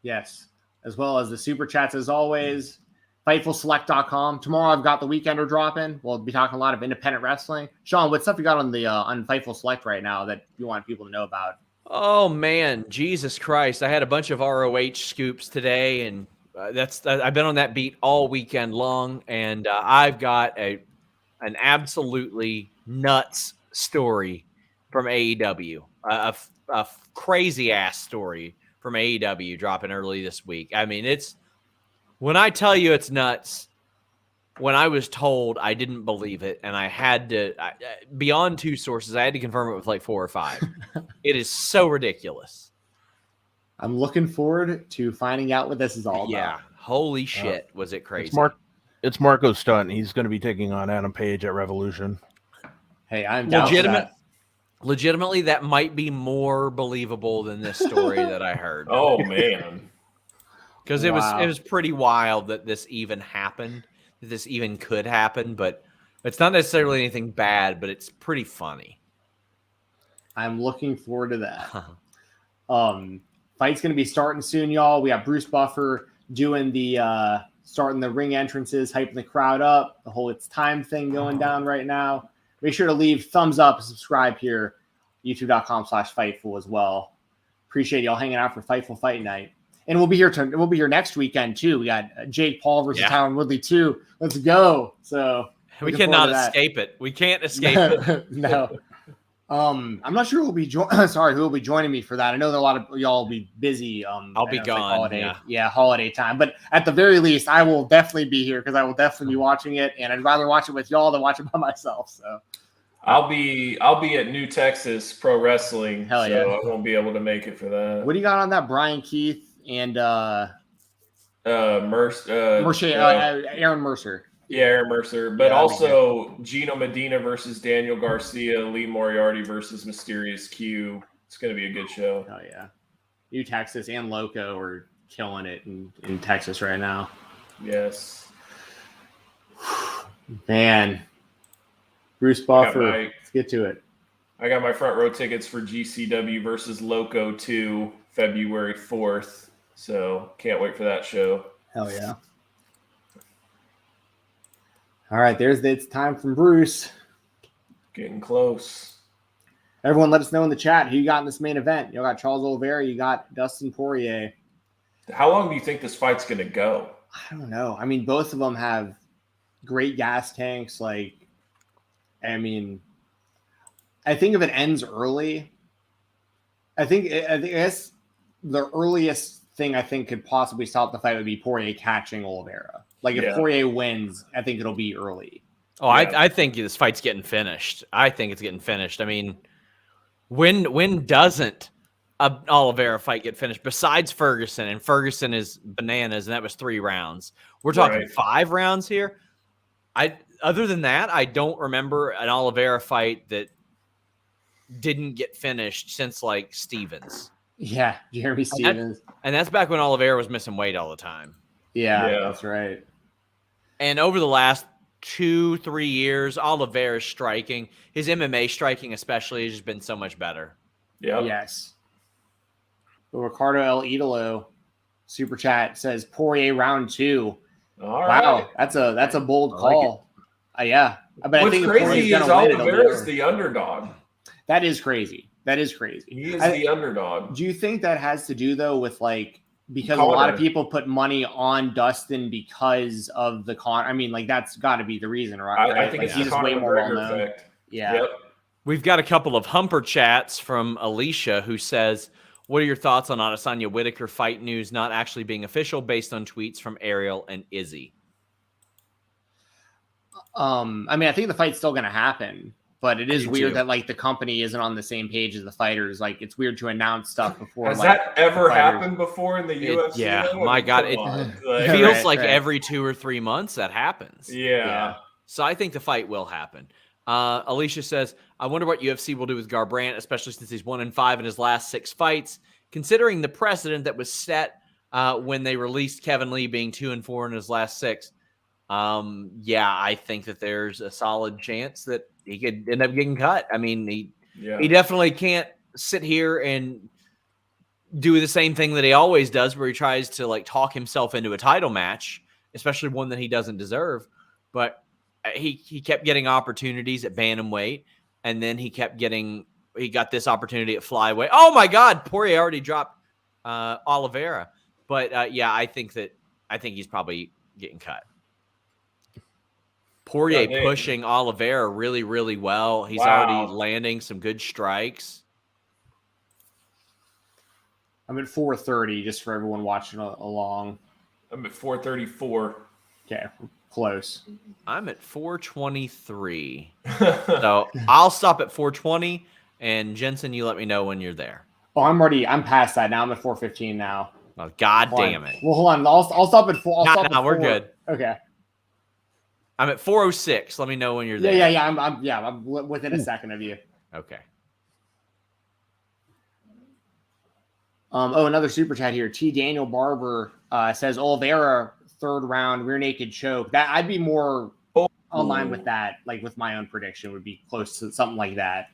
Yes, as well as the Super Chats as always. FightfulSelect.com. Tomorrow I've got the Weekender dropping. We'll be talking a lot of independent wrestling. Sean, what stuff you got on the on Fightful Select right now that you want people to know about? Oh man, Jesus Christ! I had a bunch of ROH scoops today, and I've been on that beat all weekend long, and I've got an absolutely nuts story from AEW, a crazy ass story from AEW dropping early this week. I mean, when I tell you it's nuts. When I was told, I didn't believe it, and I had to, beyond two sources, I had to confirm it with like 4 or 5. It is so ridiculous. I'm looking forward to finding out what this is all about. Yeah, holy shit, was it crazy. It's Marco's stunt. He's going to be taking on Adam Page at Revolution. Hey, I'm down for that. Legitimately, that might be more believable than this story that I heard. Oh, man. Because it was pretty wild that this even happened. This even could happen, but it's not necessarily anything bad, but it's pretty funny. I'm looking forward to that. Fight's going to be starting soon, y'all. We got Bruce Buffer doing the starting the ring entrances, hyping the crowd up. The whole It's Time thing going down right now. Make sure to leave thumbs up and subscribe here, youtube.com/Fightful as well. Appreciate y'all hanging out for Fightful Fight Night. And we'll be here next weekend too. We got Jake Paul versus Tyron Woodley too. Let's go. So we cannot escape it. We can't escape it. No. I'm not sure who will be joining me for that. I know that a lot of y'all will be busy. I'll be gone. Like holiday time. But at the very least, I will definitely be here because I will definitely be watching it, and I'd rather watch it with y'all than watch it by myself. So I'll be at New Texas Pro Wrestling. Hell yeah. So I won't be able to make it for that. What do you got on that? Brian Keith and Aaron Mercer. Yeah, Aaron Mercer. But also Gino Medina versus Daniel Garcia, Lee Moriarty versus Mysterious Q. It's going to be a good show. Oh, yeah. New Texas and Loco are killing it in Texas right now. Yes. Man. Bruce Buffer. Let's get to it. I got my front row tickets for GCW versus Loco 2, February 4th. So can't wait for that show. Hell yeah. All right, it's time from Bruce. Getting close. Everyone let us know in the chat who you got in this main event. You got Charles Olivera, you got Dustin Poirier. How long do you think this fight's going to go? I don't know. I mean, both of them have great gas tanks. I think if it ends early, I guess the earliest thing I think could possibly stop the fight would be Poirier catching Olivera. If Poirier wins, I think it'll be early. Oh, yeah. I think this fight's getting finished. I think it's getting finished. I mean, when doesn't Olivera fight get finished besides Ferguson, and Ferguson is bananas, and that was 3 rounds. We're talking 5 rounds here. Other than that, I don't remember an Olivera fight that didn't get finished since like Stevens. Yeah, Jeremy Stevens. And that's back when Olivera was missing weight all the time. Yeah, that's right. And over the last 2-3 years, Olivera's striking, his MMA striking especially, has just been so much better. Yeah. Yes. Ricardo El Idolo super chat says Poirier round 2. All right. That's a bold call. Yeah. But What's I think crazy is Olivera is the underdog. That is crazy. He is the underdog. Do you think that has to do though with like because a lot of people put money on Dustin because of the I mean, like that's got to be the reason, right? I think like, it's just way more well-known. Yeah. Yep. We've got a couple of humper chats from Alicia who says, what are your thoughts on Adesanya Whitaker fight news not actually being official based on tweets from Ariel and Izzy? I mean, I think the fight's still going to happen, but it is weird that like the company isn't on the same page as the fighters. Like it's weird to announce stuff before. Has that ever happened before in the UFC? Yeah, my God, it feels like every 2 or 3 months that happens. Yeah. So I think the fight will happen. Alicia says, I wonder what UFC will do with Garbrandt, especially since he's 1-5 in his last 6 fights, considering the precedent that was set when they released Kevin Lee being 2-4 in his last 6. I think that there's a solid chance that he could end up getting cut. I mean, he definitely can't sit here and do the same thing that he always does, where he tries to like talk himself into a title match, especially one that he doesn't deserve. But he kept getting opportunities at bantamweight, and then he got this opportunity at flyweight. Oh my God, Poirier already dropped Olivera. But I think he's probably getting cut. Poirier pushing Olivera really, really well. He's already landing some good strikes. I'm at 430, just for everyone watching along. I'm at 434. Okay, close. I'm at 423. So I'll stop at 420. And Jensen, you let me know when you're there. Oh, I'm past that now. I'm at 415 now. Oh, God damn it. Well, hold on. I'll stop at 4. No, we're good. Okay. I'm at 406. Let me know when you're there. Yeah. I'm within a second of you. Okay. Another super chat here. T. Daniel Barber says Olivera 3rd round rear naked choke. That I'd be more online with that. Like with my own prediction, would be close to something like that.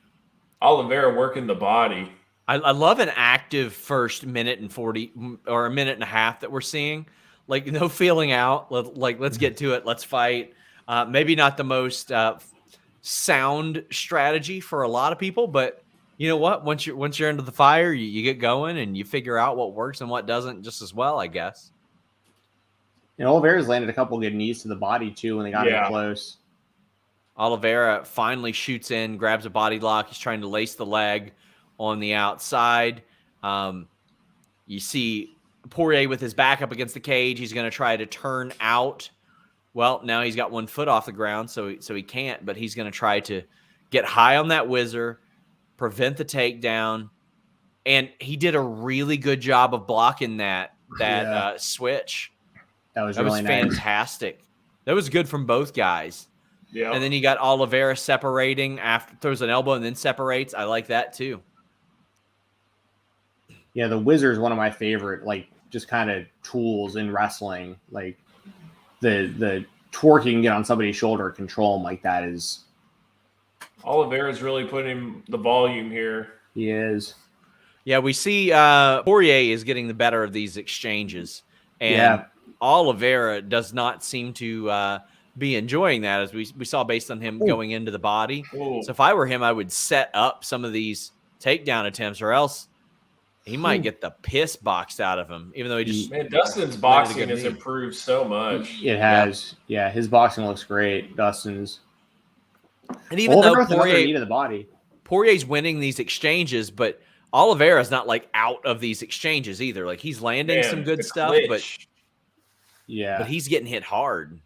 Olivera working the body. I love an active first minute and 40 or a minute and a half that we're seeing. Like no feeling out. Let's get to it. Let's fight. Maybe not the most sound strategy for a lot of people, but you know what? Once you're into the fire, you get going and you figure out what works and what doesn't just as well, I guess. And Oliveira's landed a couple good knees to the body too when they got in close. Olivera finally shoots in, grabs a body lock. He's trying to lace the leg on the outside. You see Poirier with his back up against the cage. He's going to try to turn out. Well, now he's got 1 foot off the ground, so he can't, but he's going to try to get high on that whizzer, prevent the takedown, and he did a really good job of blocking that switch. That was really nice. Fantastic. That was good from both guys. Yeah. And then you got Olivera separating after throws an elbow and then separates. I like that too. Yeah, the whizzer is one of my favorite, like just kind of tools in wrestling. Like the twerk you can get on somebody's shoulder, control them like that is. Olivera's really putting the volume here. He is. Yeah, we see Poirier is getting the better of these exchanges, and Olivera does not seem to be enjoying that, as we saw based on him going into the body. So if I were him, I would set up some of these takedown attempts, or else he might get the piss boxed out of him, even though he just... Man, Dustin's boxing has improved so much. It has. Yeah, his boxing looks great. Dustin's. And even though knee to the body. Poirier's winning these exchanges, but Oliveira's not like out of these exchanges either. Like he's landing some good stuff, but he's getting hit hard.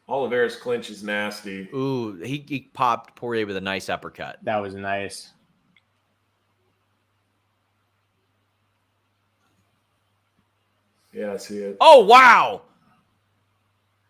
Oliveira's clinch is nasty. Ooh, he popped Poirier with a nice uppercut. That was nice. Yeah, I see it. Oh, wow.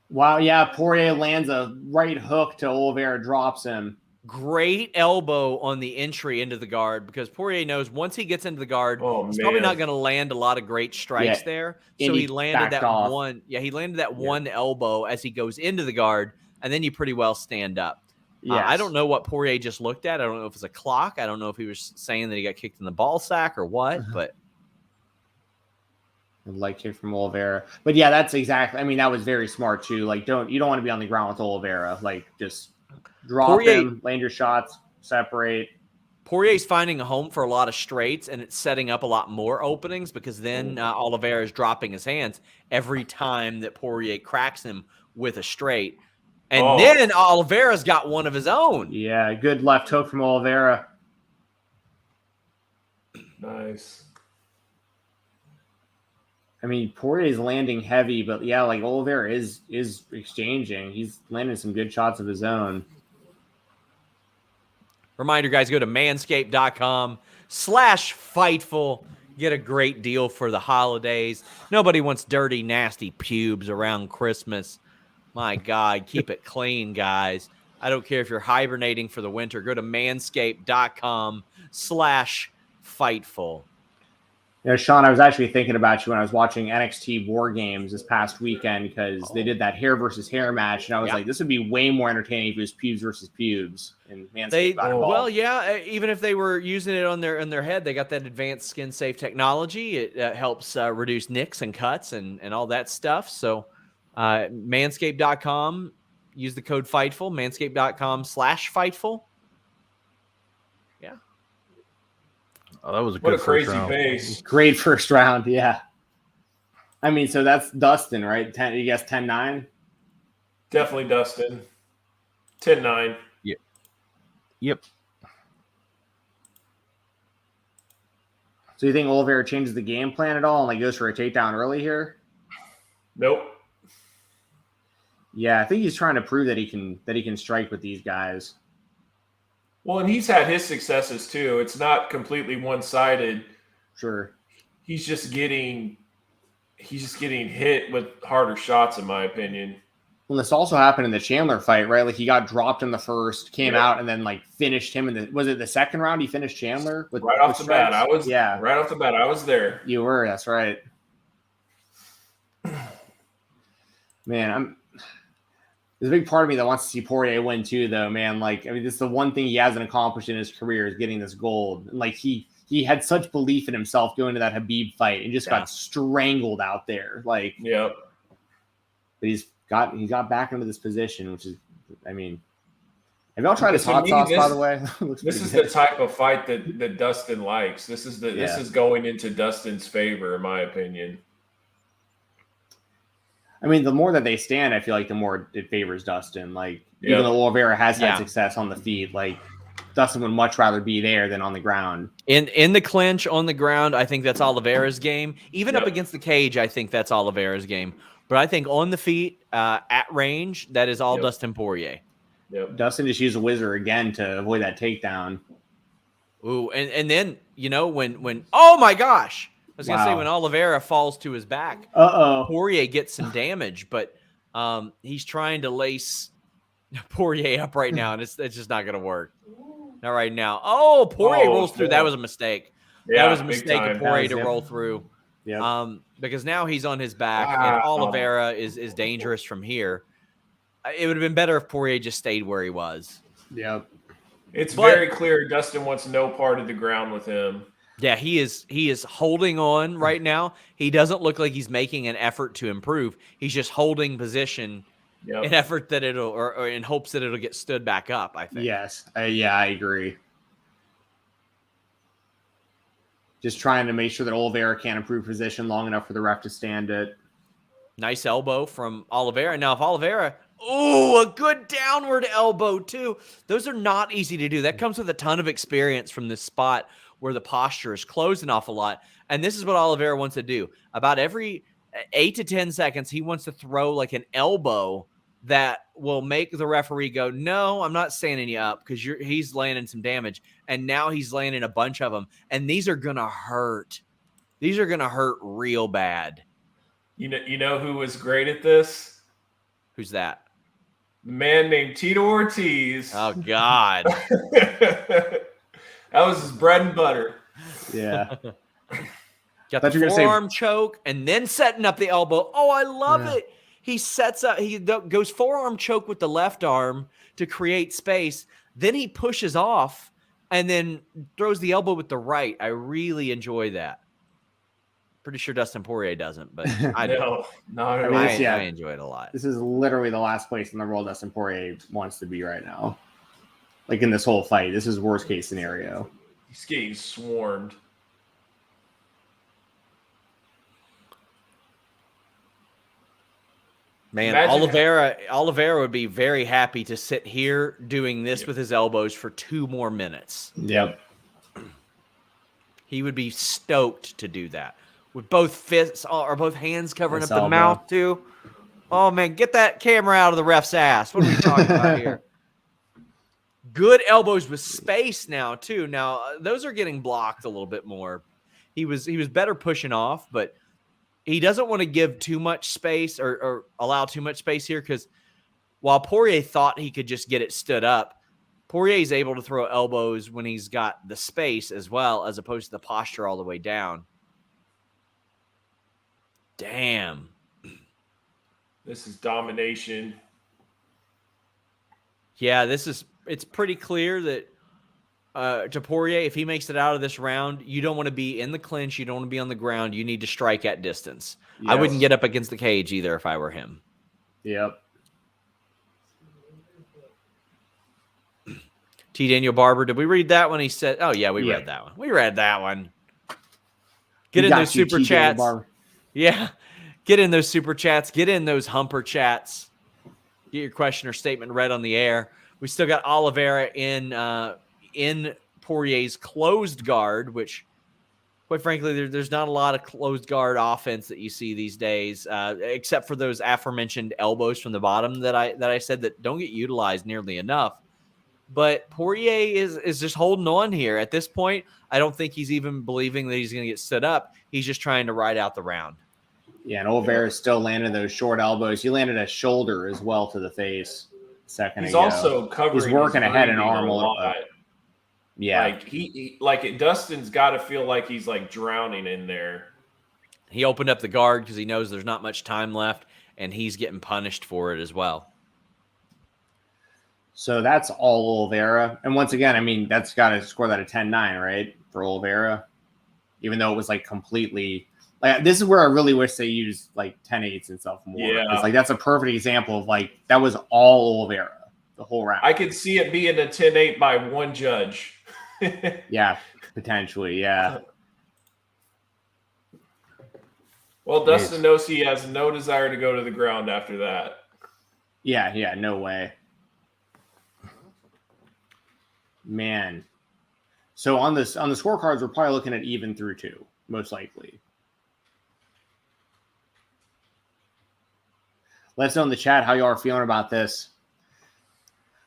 Wow, yeah, Poirier lands a right hook to Olivera, drops him. Great elbow on the entry into the guard, because Poirier knows once he gets into the guard, he's probably not going to land a lot of great strikes there. So he landed that one. Yeah, he landed that one elbow as he goes into the guard, and then you pretty well stand up. Yes. I don't know what Poirier just looked at. I don't know if it's a clock. I don't know if he was saying that he got kicked in the ball sack or what, but leg kick from Olivera. But yeah, that's exactly. I mean, that was very smart too. Like, you don't want to be on the ground with Olivera. Like, just drop him, land your shots, separate. Poirier's finding a home for a lot of straights, and it's setting up a lot more openings, because then Olivera is dropping his hands every time that Poirier cracks him with a straight. And then Olivera's got one of his own. Yeah, good left hook from Olivera. Nice. I mean, Poirier's landing heavy, but yeah, like Olivera is exchanging. He's landing some good shots of his own. Reminder, guys, go to manscaped.com/Fightful. Get a great deal for the holidays. Nobody wants dirty, nasty pubes around Christmas. My God, keep it clean, guys. I don't care if you're hibernating for the winter. Go to manscaped.com/Fightful. You know, Sean, I was actually thinking about you when I was watching NXT War Games this past weekend, because they did that hair versus hair match, and I was like, this would be way more entertaining if it was pubes versus pubes. And well, yeah, even if they were using it on their head, they got that advanced skin safe technology. It helps reduce nicks and cuts and all that stuff. So manscaped.com, use the code Fightful, manscaped.com/Fightful. Yeah. Oh, that was a good crazy base. Great first round, yeah. I mean, so that's Dustin, right? You guess 10-9? Definitely Dustin. 10-9. Yep. So you think Olivera changes the game plan at all and like goes for a takedown early here? Nope. Yeah, I think he's trying to prove that he can strike with these guys. Well, and he's had his successes too. It's not completely one-sided. Sure. He's just getting hit with harder shots, in my opinion. Well, this also happened in the Chandler fight, right? Like, he got dropped in the first, came out, and then like finished him in was it the second round? He finished Chandler with right off the bat. Right off the bat, I was there. You were. That's right. Man, there's a big part of me that wants to see Poirier win too, though, man. Like, I mean, this is the one thing he hasn't accomplished in his career, is getting this gold. And like, he had such belief in himself going to that Khabib fight and just got strangled out there. Like, but he's got back into this position, which is, I mean, have y'all tried his hot sauce, by the way? This is the type of fight that Dustin likes. This is this is going into Dustin's favor, in my opinion. I mean, the more that they stand, I feel like the more it favors Dustin. Like, even though Olivera has had success on the feet, like, Dustin would much rather be there than on the ground. In the clinch, on the ground, I think that's Olivera's game. Even up against the cage, I think that's Olivera's game. But I think on the feet, at range, that is all Dustin Poirier. Yep. Dustin just used a wizard again to avoid that takedown. Ooh, and then, you know, when oh my gosh. I was going to say, when Olivera falls to his back, Poirier gets some damage, but he's trying to lace Poirier up right now, and it's just not going to work. Not right now. Oh, Poirier rolls through. That was a mistake. That was a mistake of Poirier to roll through. Yeah. Because now he's on his back, and Olivera is dangerous from here. It would have been better if Poirier just stayed where he was. Yeah. It's very clear Dustin wants no part of the ground with him. Yeah, he is holding on right now. He doesn't look like he's making an effort to improve. He's just holding position in effort that or in hopes that it'll get stood back up, I think. Yes. I agree. Just trying to make sure that Olivera can't improve position long enough for the ref to stand it. Nice elbow from Olivera. Now, if Olivera, a good downward elbow too. Those are not easy to do. That comes with a ton of experience from this spot where the posture is closed an awful lot. And this is what Olivera wants to do. About every 8 to 10 seconds, he wants to throw like an elbow that will make the referee go, no, I'm not standing you up, because he's landing some damage. And now he's landing a bunch of them. And these are going to hurt. These are going to hurt real bad. You know who was great at this? Who's that? Man named Tito Ortiz. Oh God. That was his bread and butter. Yeah. Got the forearm choke and then setting up the elbow. Oh, I love it. He sets up, he goes forearm choke with the left arm to create space. Then he pushes off and then throws the elbow with the right. I really enjoy that. Pretty sure Dustin Poirier doesn't, but I do. I enjoy it a lot. This is literally the last place in the world Dustin Poirier wants to be right now. Like in this whole fight, this is worst case scenario. He's getting swarmed. Man, Olivera would be very happy to sit here doing this with his elbows for 2 more minutes. Yep. He would be stoked to do that. With both fists or both hands covering up the mouth too. Oh man, get that camera out of the ref's ass. What are we talking about here? Good elbows with space now too. Now those are getting blocked a little bit more. He was better pushing off, but he doesn't want to give too much space or allow too much space here, because while Poirier thought he could just get it stood up, Poirier is able to throw elbows when he's got the space as well, as opposed to the posture all the way down. Damn. This is domination. Yeah, it's pretty clear that to Poirier, if he makes it out of this round, you don't want to be in the clinch. You don't want to be on the ground. You need to strike at distance. Yes. I wouldn't get up against the cage either if I were him. Yep. T. Daniel Barber, did we read that one? He said, oh, yeah, we read that one. We read that one. Get in those super chats. Yeah. Get in those super chats. Get in those humper chats. Get your question or statement read on the air. We still got Olivera in Poirier's closed guard, which, quite frankly, there's not a lot of closed guard offense that you see these days, except for those aforementioned elbows from the bottom that I said that don't get utilized nearly enough. But Poirier is just holding on here. At this point, I don't think he's even believing that he's going to get stood up. He's just trying to ride out the round. Yeah, and Olivera still landed those short elbows. He landed a shoulder as well to the face a second ago. He's also covering. He's working ahead and arm a little bit. Yeah, like Dustin's got to feel like he's like drowning in there. He opened up the guard because he knows there's not much time left, and he's getting punished for it as well. So that's all Olivera. And once again, I mean, that's got to score that a 10-9, right, for Olivera? Even though it was like completely like, this is where I really wish they used like 10-8s and stuff more. Yeah. It's like that's a perfect example of like that was all Olivera the whole round. I could see it being a 10-8 by one judge. Yeah, potentially, yeah. Well, Dustin knows he has no desire to go to the ground after that. Yeah, no way. Man. So on the scorecards, we're probably looking at even through 2, most likely. Let us know in the chat how you are feeling about this.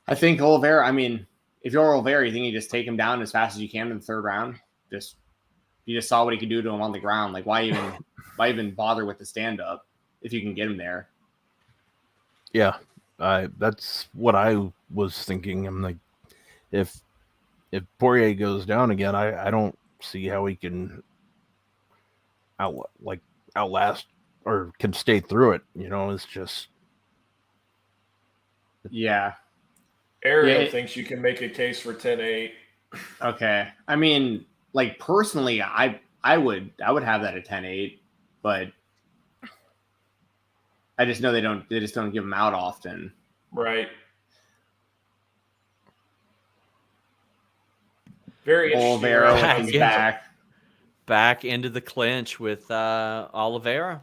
I think Olivera, I mean, if you're Olivera, you think you just take him down as fast as you can in the 3rd round? You just saw what he could do to him on the ground. Like, why even bother with the stand-up if you can get him there? Yeah, that's what I was thinking. I'm like, if Poirier goes down again, I don't see how he can outlast or can stay through it. You know, it's just. Yeah. Ariel thinks you can make a case for 10-8. Okay. I mean, like personally, I would have that at 10-8, but I just know they just don't give them out often. Right. Very interesting. Olivera back into the clinch with Olivera.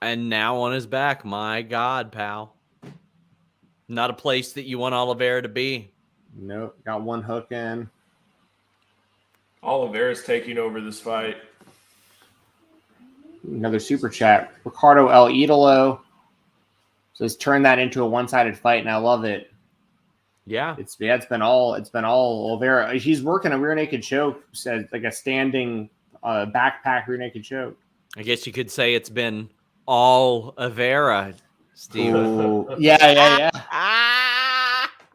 And now on his back. My God, pal. Not a place that you want Olivera to be. Nope. Got one hook in. Olivera's taking over this fight. Another super chat. Ricardo El Idolo says turn that into a one-sided fight, and I love it. Yeah. It's been all Olivera. He's working a rear naked choke, says like a standing backpack rear naked choke. I guess you could say it's been all Olivera, Steve. Ooh, yeah.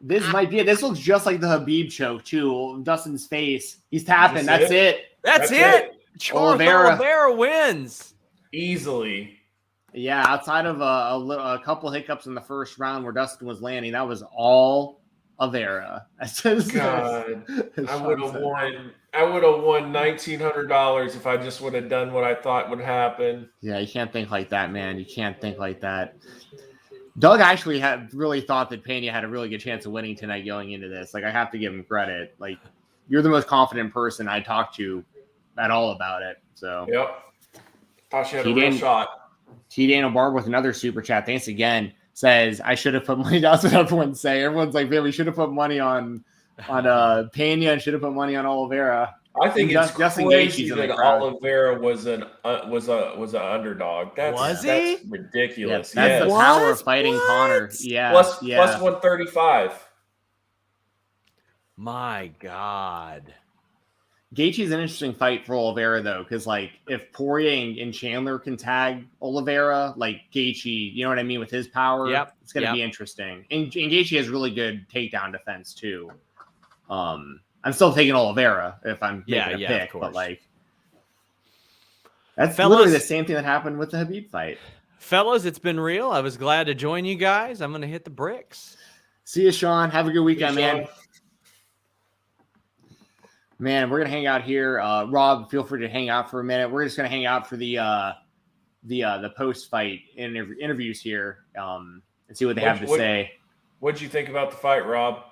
This might be it. This looks just like the Habib choke too. Dustin's face. He's tapping. That's it. That's it. Charles Oliveira wins easily. Yeah, outside of a couple hiccups in the first round where Dustin was landing, that was all Olivera. God, I would have won. I would have won $1,900 if I just would have done what I thought would happen. Yeah, you can't think like that, man. You can't think like that. Doug actually had really thought that Pena had a really good chance of winning tonight going into this. Like, I have to give him credit. Like, you're the most confident person I talked to at all about it. So, yep. Thought she had a real shot. T. Daniel Barb with another super chat. Thanks again. Says, I should have put money. That's what everyone's saying. Everyone's like, man, we should have put money on Pena and should have put money on Olivera. I think it's crazy that Olivera was an underdog. That's ridiculous. Yeah, that's the power of fighting Connor. Yeah, plus 135. My God. Gaethje's an interesting fight for Olivera though, because like if Poirier and Chandler can tag Olivera, like Gaethje, you know what I mean, with his power, it's going to be interesting. And Gaethje has really good takedown defense too. I'm still taking Olivera if I'm making a pick, but like that's literally the same thing that happened with the Habib fight. Fellas, it's been real. I was glad to join you guys. I'm going to hit the bricks. See you, Sean. Have a good weekend, man. Man, we're gonna hang out here. Rob, feel free to hang out for a minute. We're just gonna hang out for the post-fight interviews here, and see what they have to say. What'd you think about the fight, Rob?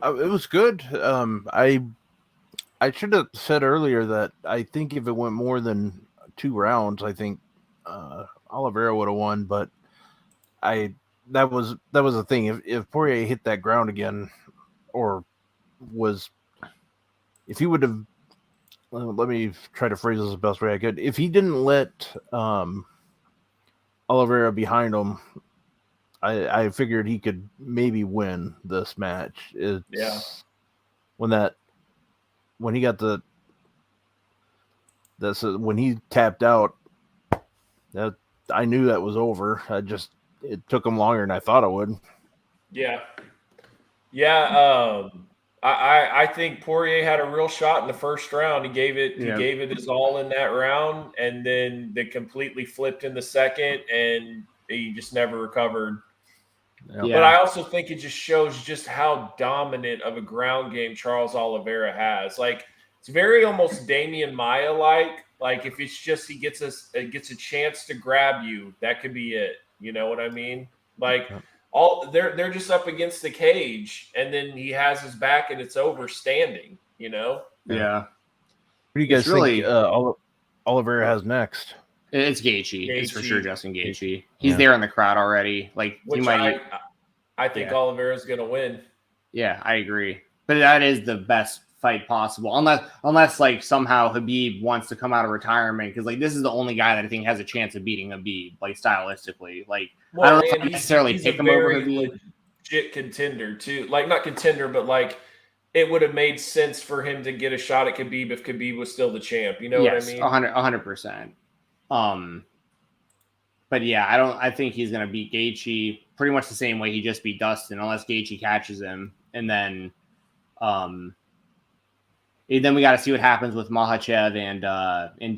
It was good. I should have said earlier that I think if it went more than 2 rounds, I think Olivera would have won. But that was the thing. If Poirier hit that ground again, or was. If he would have, let me try to phrase this the best way I could. If he didn't let Olivera behind him, I figured he could maybe win this match. When he got when he tapped out, that I knew that was over. It took him longer than I thought it would. Yeah. I think Poirier had a real shot in the first round. He gave it his all in that round, and then they completely flipped in the second, and he just never recovered. Yeah. But I also think it just shows just how dominant of a ground game Charles Oliveira has. Like, it's very almost Damian Maia-like. Like, if it's just he gets a chance to grab you, that could be it. You know what I mean? Like. They're just up against the cage, and then he has his back, and it's over standing. You know? Yeah. What do you guys think Olivera has next? It's Gaethje. It's for sure Justin Gaethje. He's there in the crowd already. Like, I think Oliveira's going to win. Yeah, I agree. But that is the best fight possible, unless like somehow Habib wants to come out of retirement, because like this is the only guy that I think has a chance of beating Habib, like stylistically. Like, I don't know if I necessarily pick him over Habib. Legit contender too, like not contender, but like it would have made sense for him to get a shot at Khabib if Khabib was still the champ. You know what I mean? 100%. But yeah, I think he's gonna beat Gaethje pretty much the same way he just beat Dustin, unless Gaethje catches him, and then we got to see what happens with Makhachev and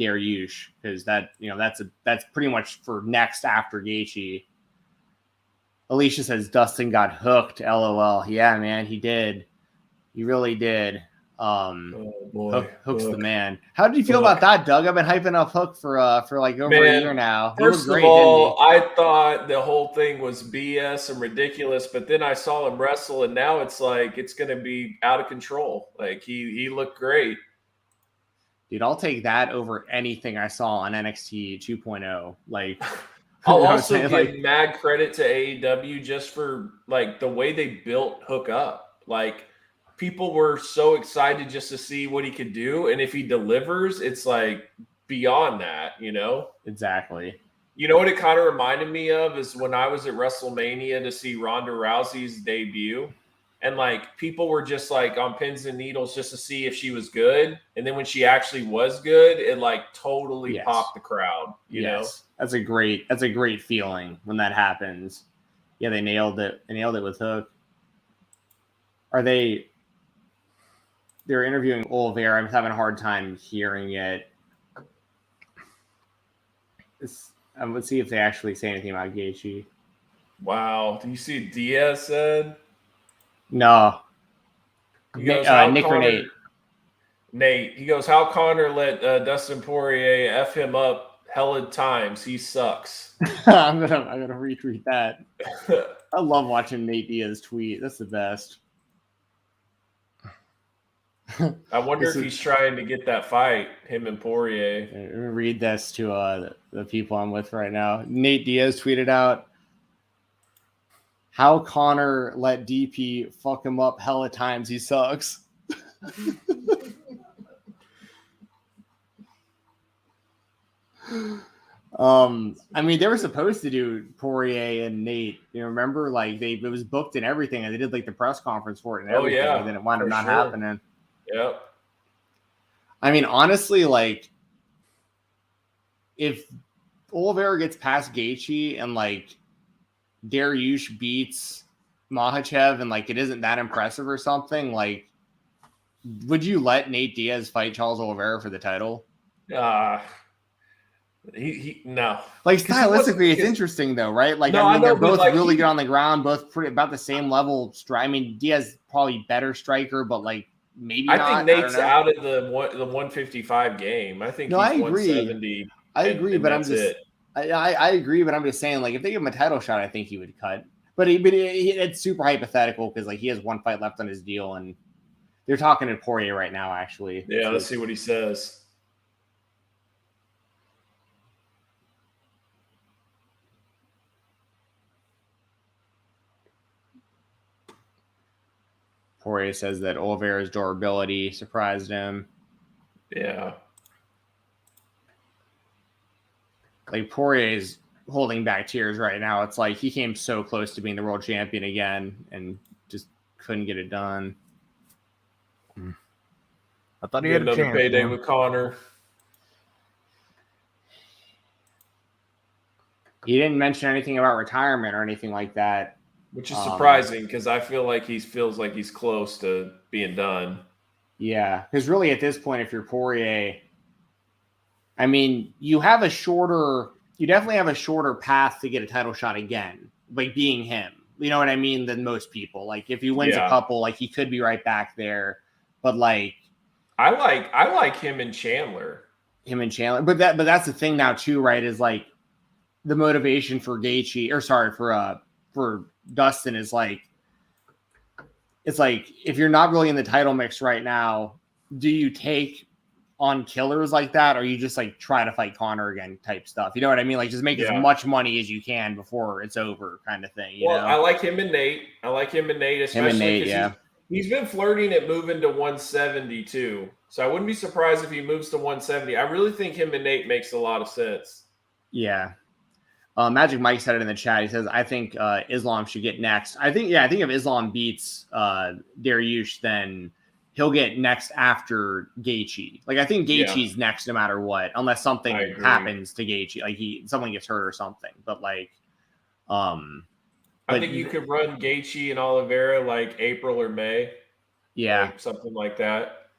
Dariush, because that's pretty much for next after Gaethje. Alicia says Dustin got hooked. LOL. Yeah, man, he did. He really did. Hook's the man. How did you feel about that, Doug? I've been hyping up Hook for like over a year now. First of all, I thought the whole thing was BS and ridiculous, but then I saw him wrestle, and now it's like it's going to be out of control. Like he looked great. Dude, I'll take that over anything I saw on NXT 2.0. Like, I'll also give mad credit to AEW just for like the way they built Hook up. Like, people were so excited just to see what he could do. And if he delivers, it's like beyond that, you know? Exactly. You know what it kind of reminded me of is when I was at WrestleMania to see Ronda Rousey's debut. and like people were just like on pins and needles just to see if she was good. And then when she actually was good, it like totally popped the crowd. You know, that's a great feeling when that happens. Yeah, they nailed it. They nailed it with Hook. They're interviewing Olivera. I'm having a hard time hearing it. Let's see if they actually say anything about Gaethje. Wow. Do you see what Diaz said? No. Nick or Nate? Nate. He goes, how Conor let Dustin Poirier F him up hella times. He sucks. I'm gonna retweet that. I love watching Nate Diaz tweet. That's the best. I wonder if he's trying to get that fight, him and Poirier. Let me read this to the people I'm with right now. Nate Diaz tweeted out, how Conor let DP fuck him up hella times. He sucks. I mean, they were supposed to do Poirier and Nate. You remember, like it was booked and everything, and they did like the press conference for it and everything. And then it wound up not happening. Yep. I mean, honestly, like if Olivera gets past Gaethje and like Dariush beats Makhachev and like it isn't that impressive or something, like would you let Nate Diaz fight Charles Oliveira for the title? No. Like stylistically, it's interesting though, right? Like I mean, they're both really good on the ground, both pretty about the same level. I mean, Diaz probably better striker, but like maybe I think Nate's out of the 155 game. I think he's I agree. 170. I agree, but I'm just I agree, but I'm just saying, like if they give him a title shot, I think he would cut. But it's super hypothetical because like he has one fight left on his deal, and they're talking to Poirier right now. Actually, yeah, let's see what he says. Poirier says that Oliveira's durability surprised him. Yeah. Like Poirier's holding back tears right now. It's like he came so close to being the world champion again and just couldn't get it done. I thought he had another payday with Conor. He didn't mention anything about retirement or anything like that. Which is surprising because I feel like he feels like he's close to being done. Yeah, because really at this point, if you're Poirier, I mean, you definitely have a shorter path to get a title shot again, like being him. You know what I mean? Than most people. Like if he wins a couple, like he could be right back there. But like, I like him and Chandler. But that's the thing now too, right? Is like the motivation for Gaethje, for Dustin is like, it's like if you're not really in the title mix right now, do you take on killers like that, or you just like try to fight Conor again type stuff? You know what I mean? Like just make as much money as you can before it's over, kind of thing. You know? I like him and Nate. Especially because he's been flirting at moving to 170 too. So I wouldn't be surprised if he moves to 170. I really think him and Nate makes a lot of sense. Yeah. Magic Mike said it in the chat. He says, I think Islam should get next. I think if Islam beats Dariush, then he'll get next after Gaethje. Like, I think Gaethje's next no matter what, unless something happens to Gaethje. Like, someone gets hurt or something. But, like, I think you could run Gaethje and Olivera, like, April or May. Yeah. Like, something like that.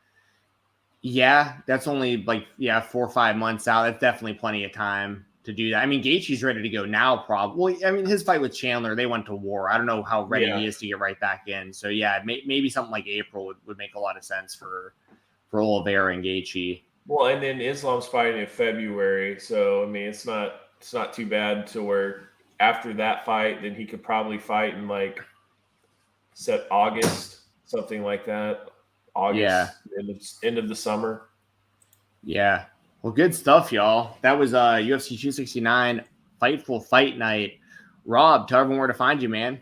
Yeah, that's only, 4 or 5 months out. That's definitely plenty of time to do that. I mean, Gaethje's ready to go now, probably. I mean, his fight with Chandler, they went to war. I don't know how ready he is to get right back in. So, yeah, maybe something like April would make a lot of sense for Olivera and Gaethje. Well, and then Islam's fighting in February. So, I mean, it's not too bad to where after that fight, then he could probably fight in, like, August, something like that. August, end of the summer. Yeah. Well, good stuff, y'all. That was UFC 269 Fightful Fight Night. Rob, tell everyone where to find you, man.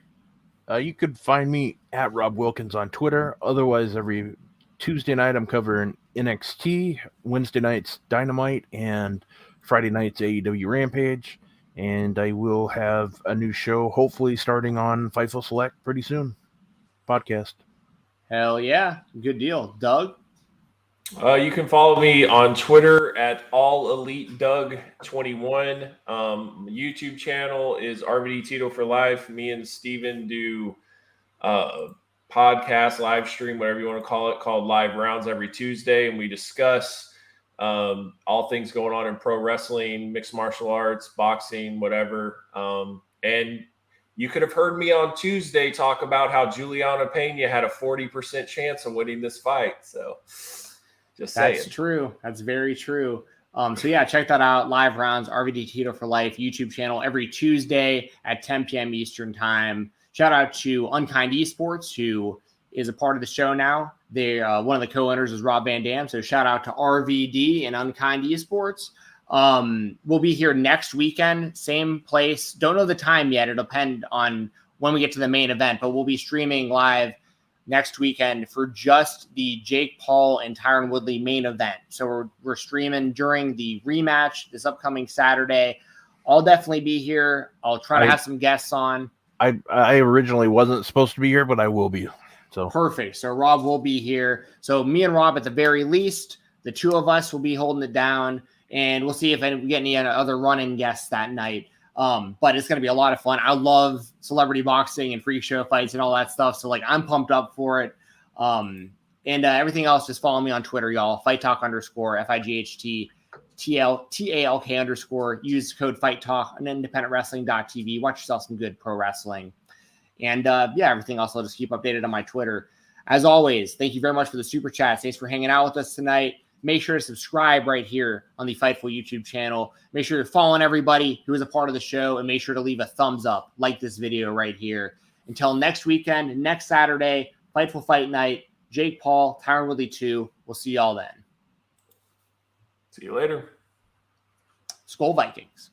You could find me at Rob Wilkins on Twitter. Otherwise, every Tuesday night I'm covering NXT, Wednesday nights Dynamite, and Friday nights AEW Rampage. And I will have a new show, hopefully starting on Fightful Select pretty soon. podcast. Hell yeah. Good deal. Doug? You can follow me on Twitter at AllEliteDoug21. YouTube channel is RVD Tito for Life. Me and Steven do podcast, live stream, whatever you want to call it, called Live Rounds every Tuesday. And we discuss all things going on in pro wrestling, mixed martial arts, boxing, whatever. And you could have heard me on Tuesday talk about how Juliana Pena had a 40% chance of winning this fight. So just saying. That's true. That's very true. So yeah, check that out. Live Rounds, RVD Tito for Life YouTube channel every Tuesday at 10 p.m. Eastern time. Shout out to Unkind Esports, who is a part of the show now. They one of the co-owners is Rob Van Dam. So shout out to RVD and Unkind Esports. We'll be here next weekend, same place. Don't know the time yet. It'll depend on when we get to the main event, but we'll be streaming live next weekend for just the Jake Paul and Tyron Woodley main event. So we're streaming during the rematch this upcoming Saturday. I'll definitely be here. I'll try to have some guests on. I originally wasn't supposed to be here, but I will be. So perfect. So Rob will be here. So me and Rob, at the very least, the two of us will be holding it down, and we'll see if we get any other run-in guests that night. But it's going to be a lot of fun. I love celebrity boxing and freak show fights and all that stuff. So like, I'm pumped up for it. And everything else, just follow me on Twitter, y'all. Fight Talk _ FIGHT TALK _ use code Fight Talk on independentwrestling.tv. Watch yourself some good pro wrestling. And yeah, everything else I'll just keep updated on my Twitter. As always, thank you very much for the super chats. Thanks for hanging out with us tonight. Make sure to subscribe right here on the Fightful YouTube channel. Make sure you're following everybody who is a part of the show, and make sure to leave a thumbs up, like this video right here. Until next weekend, next Saturday, Fightful Fight Night, Jake Paul, Tyron Woodley 2. We'll see y'all then. See you later. Skol Vikings.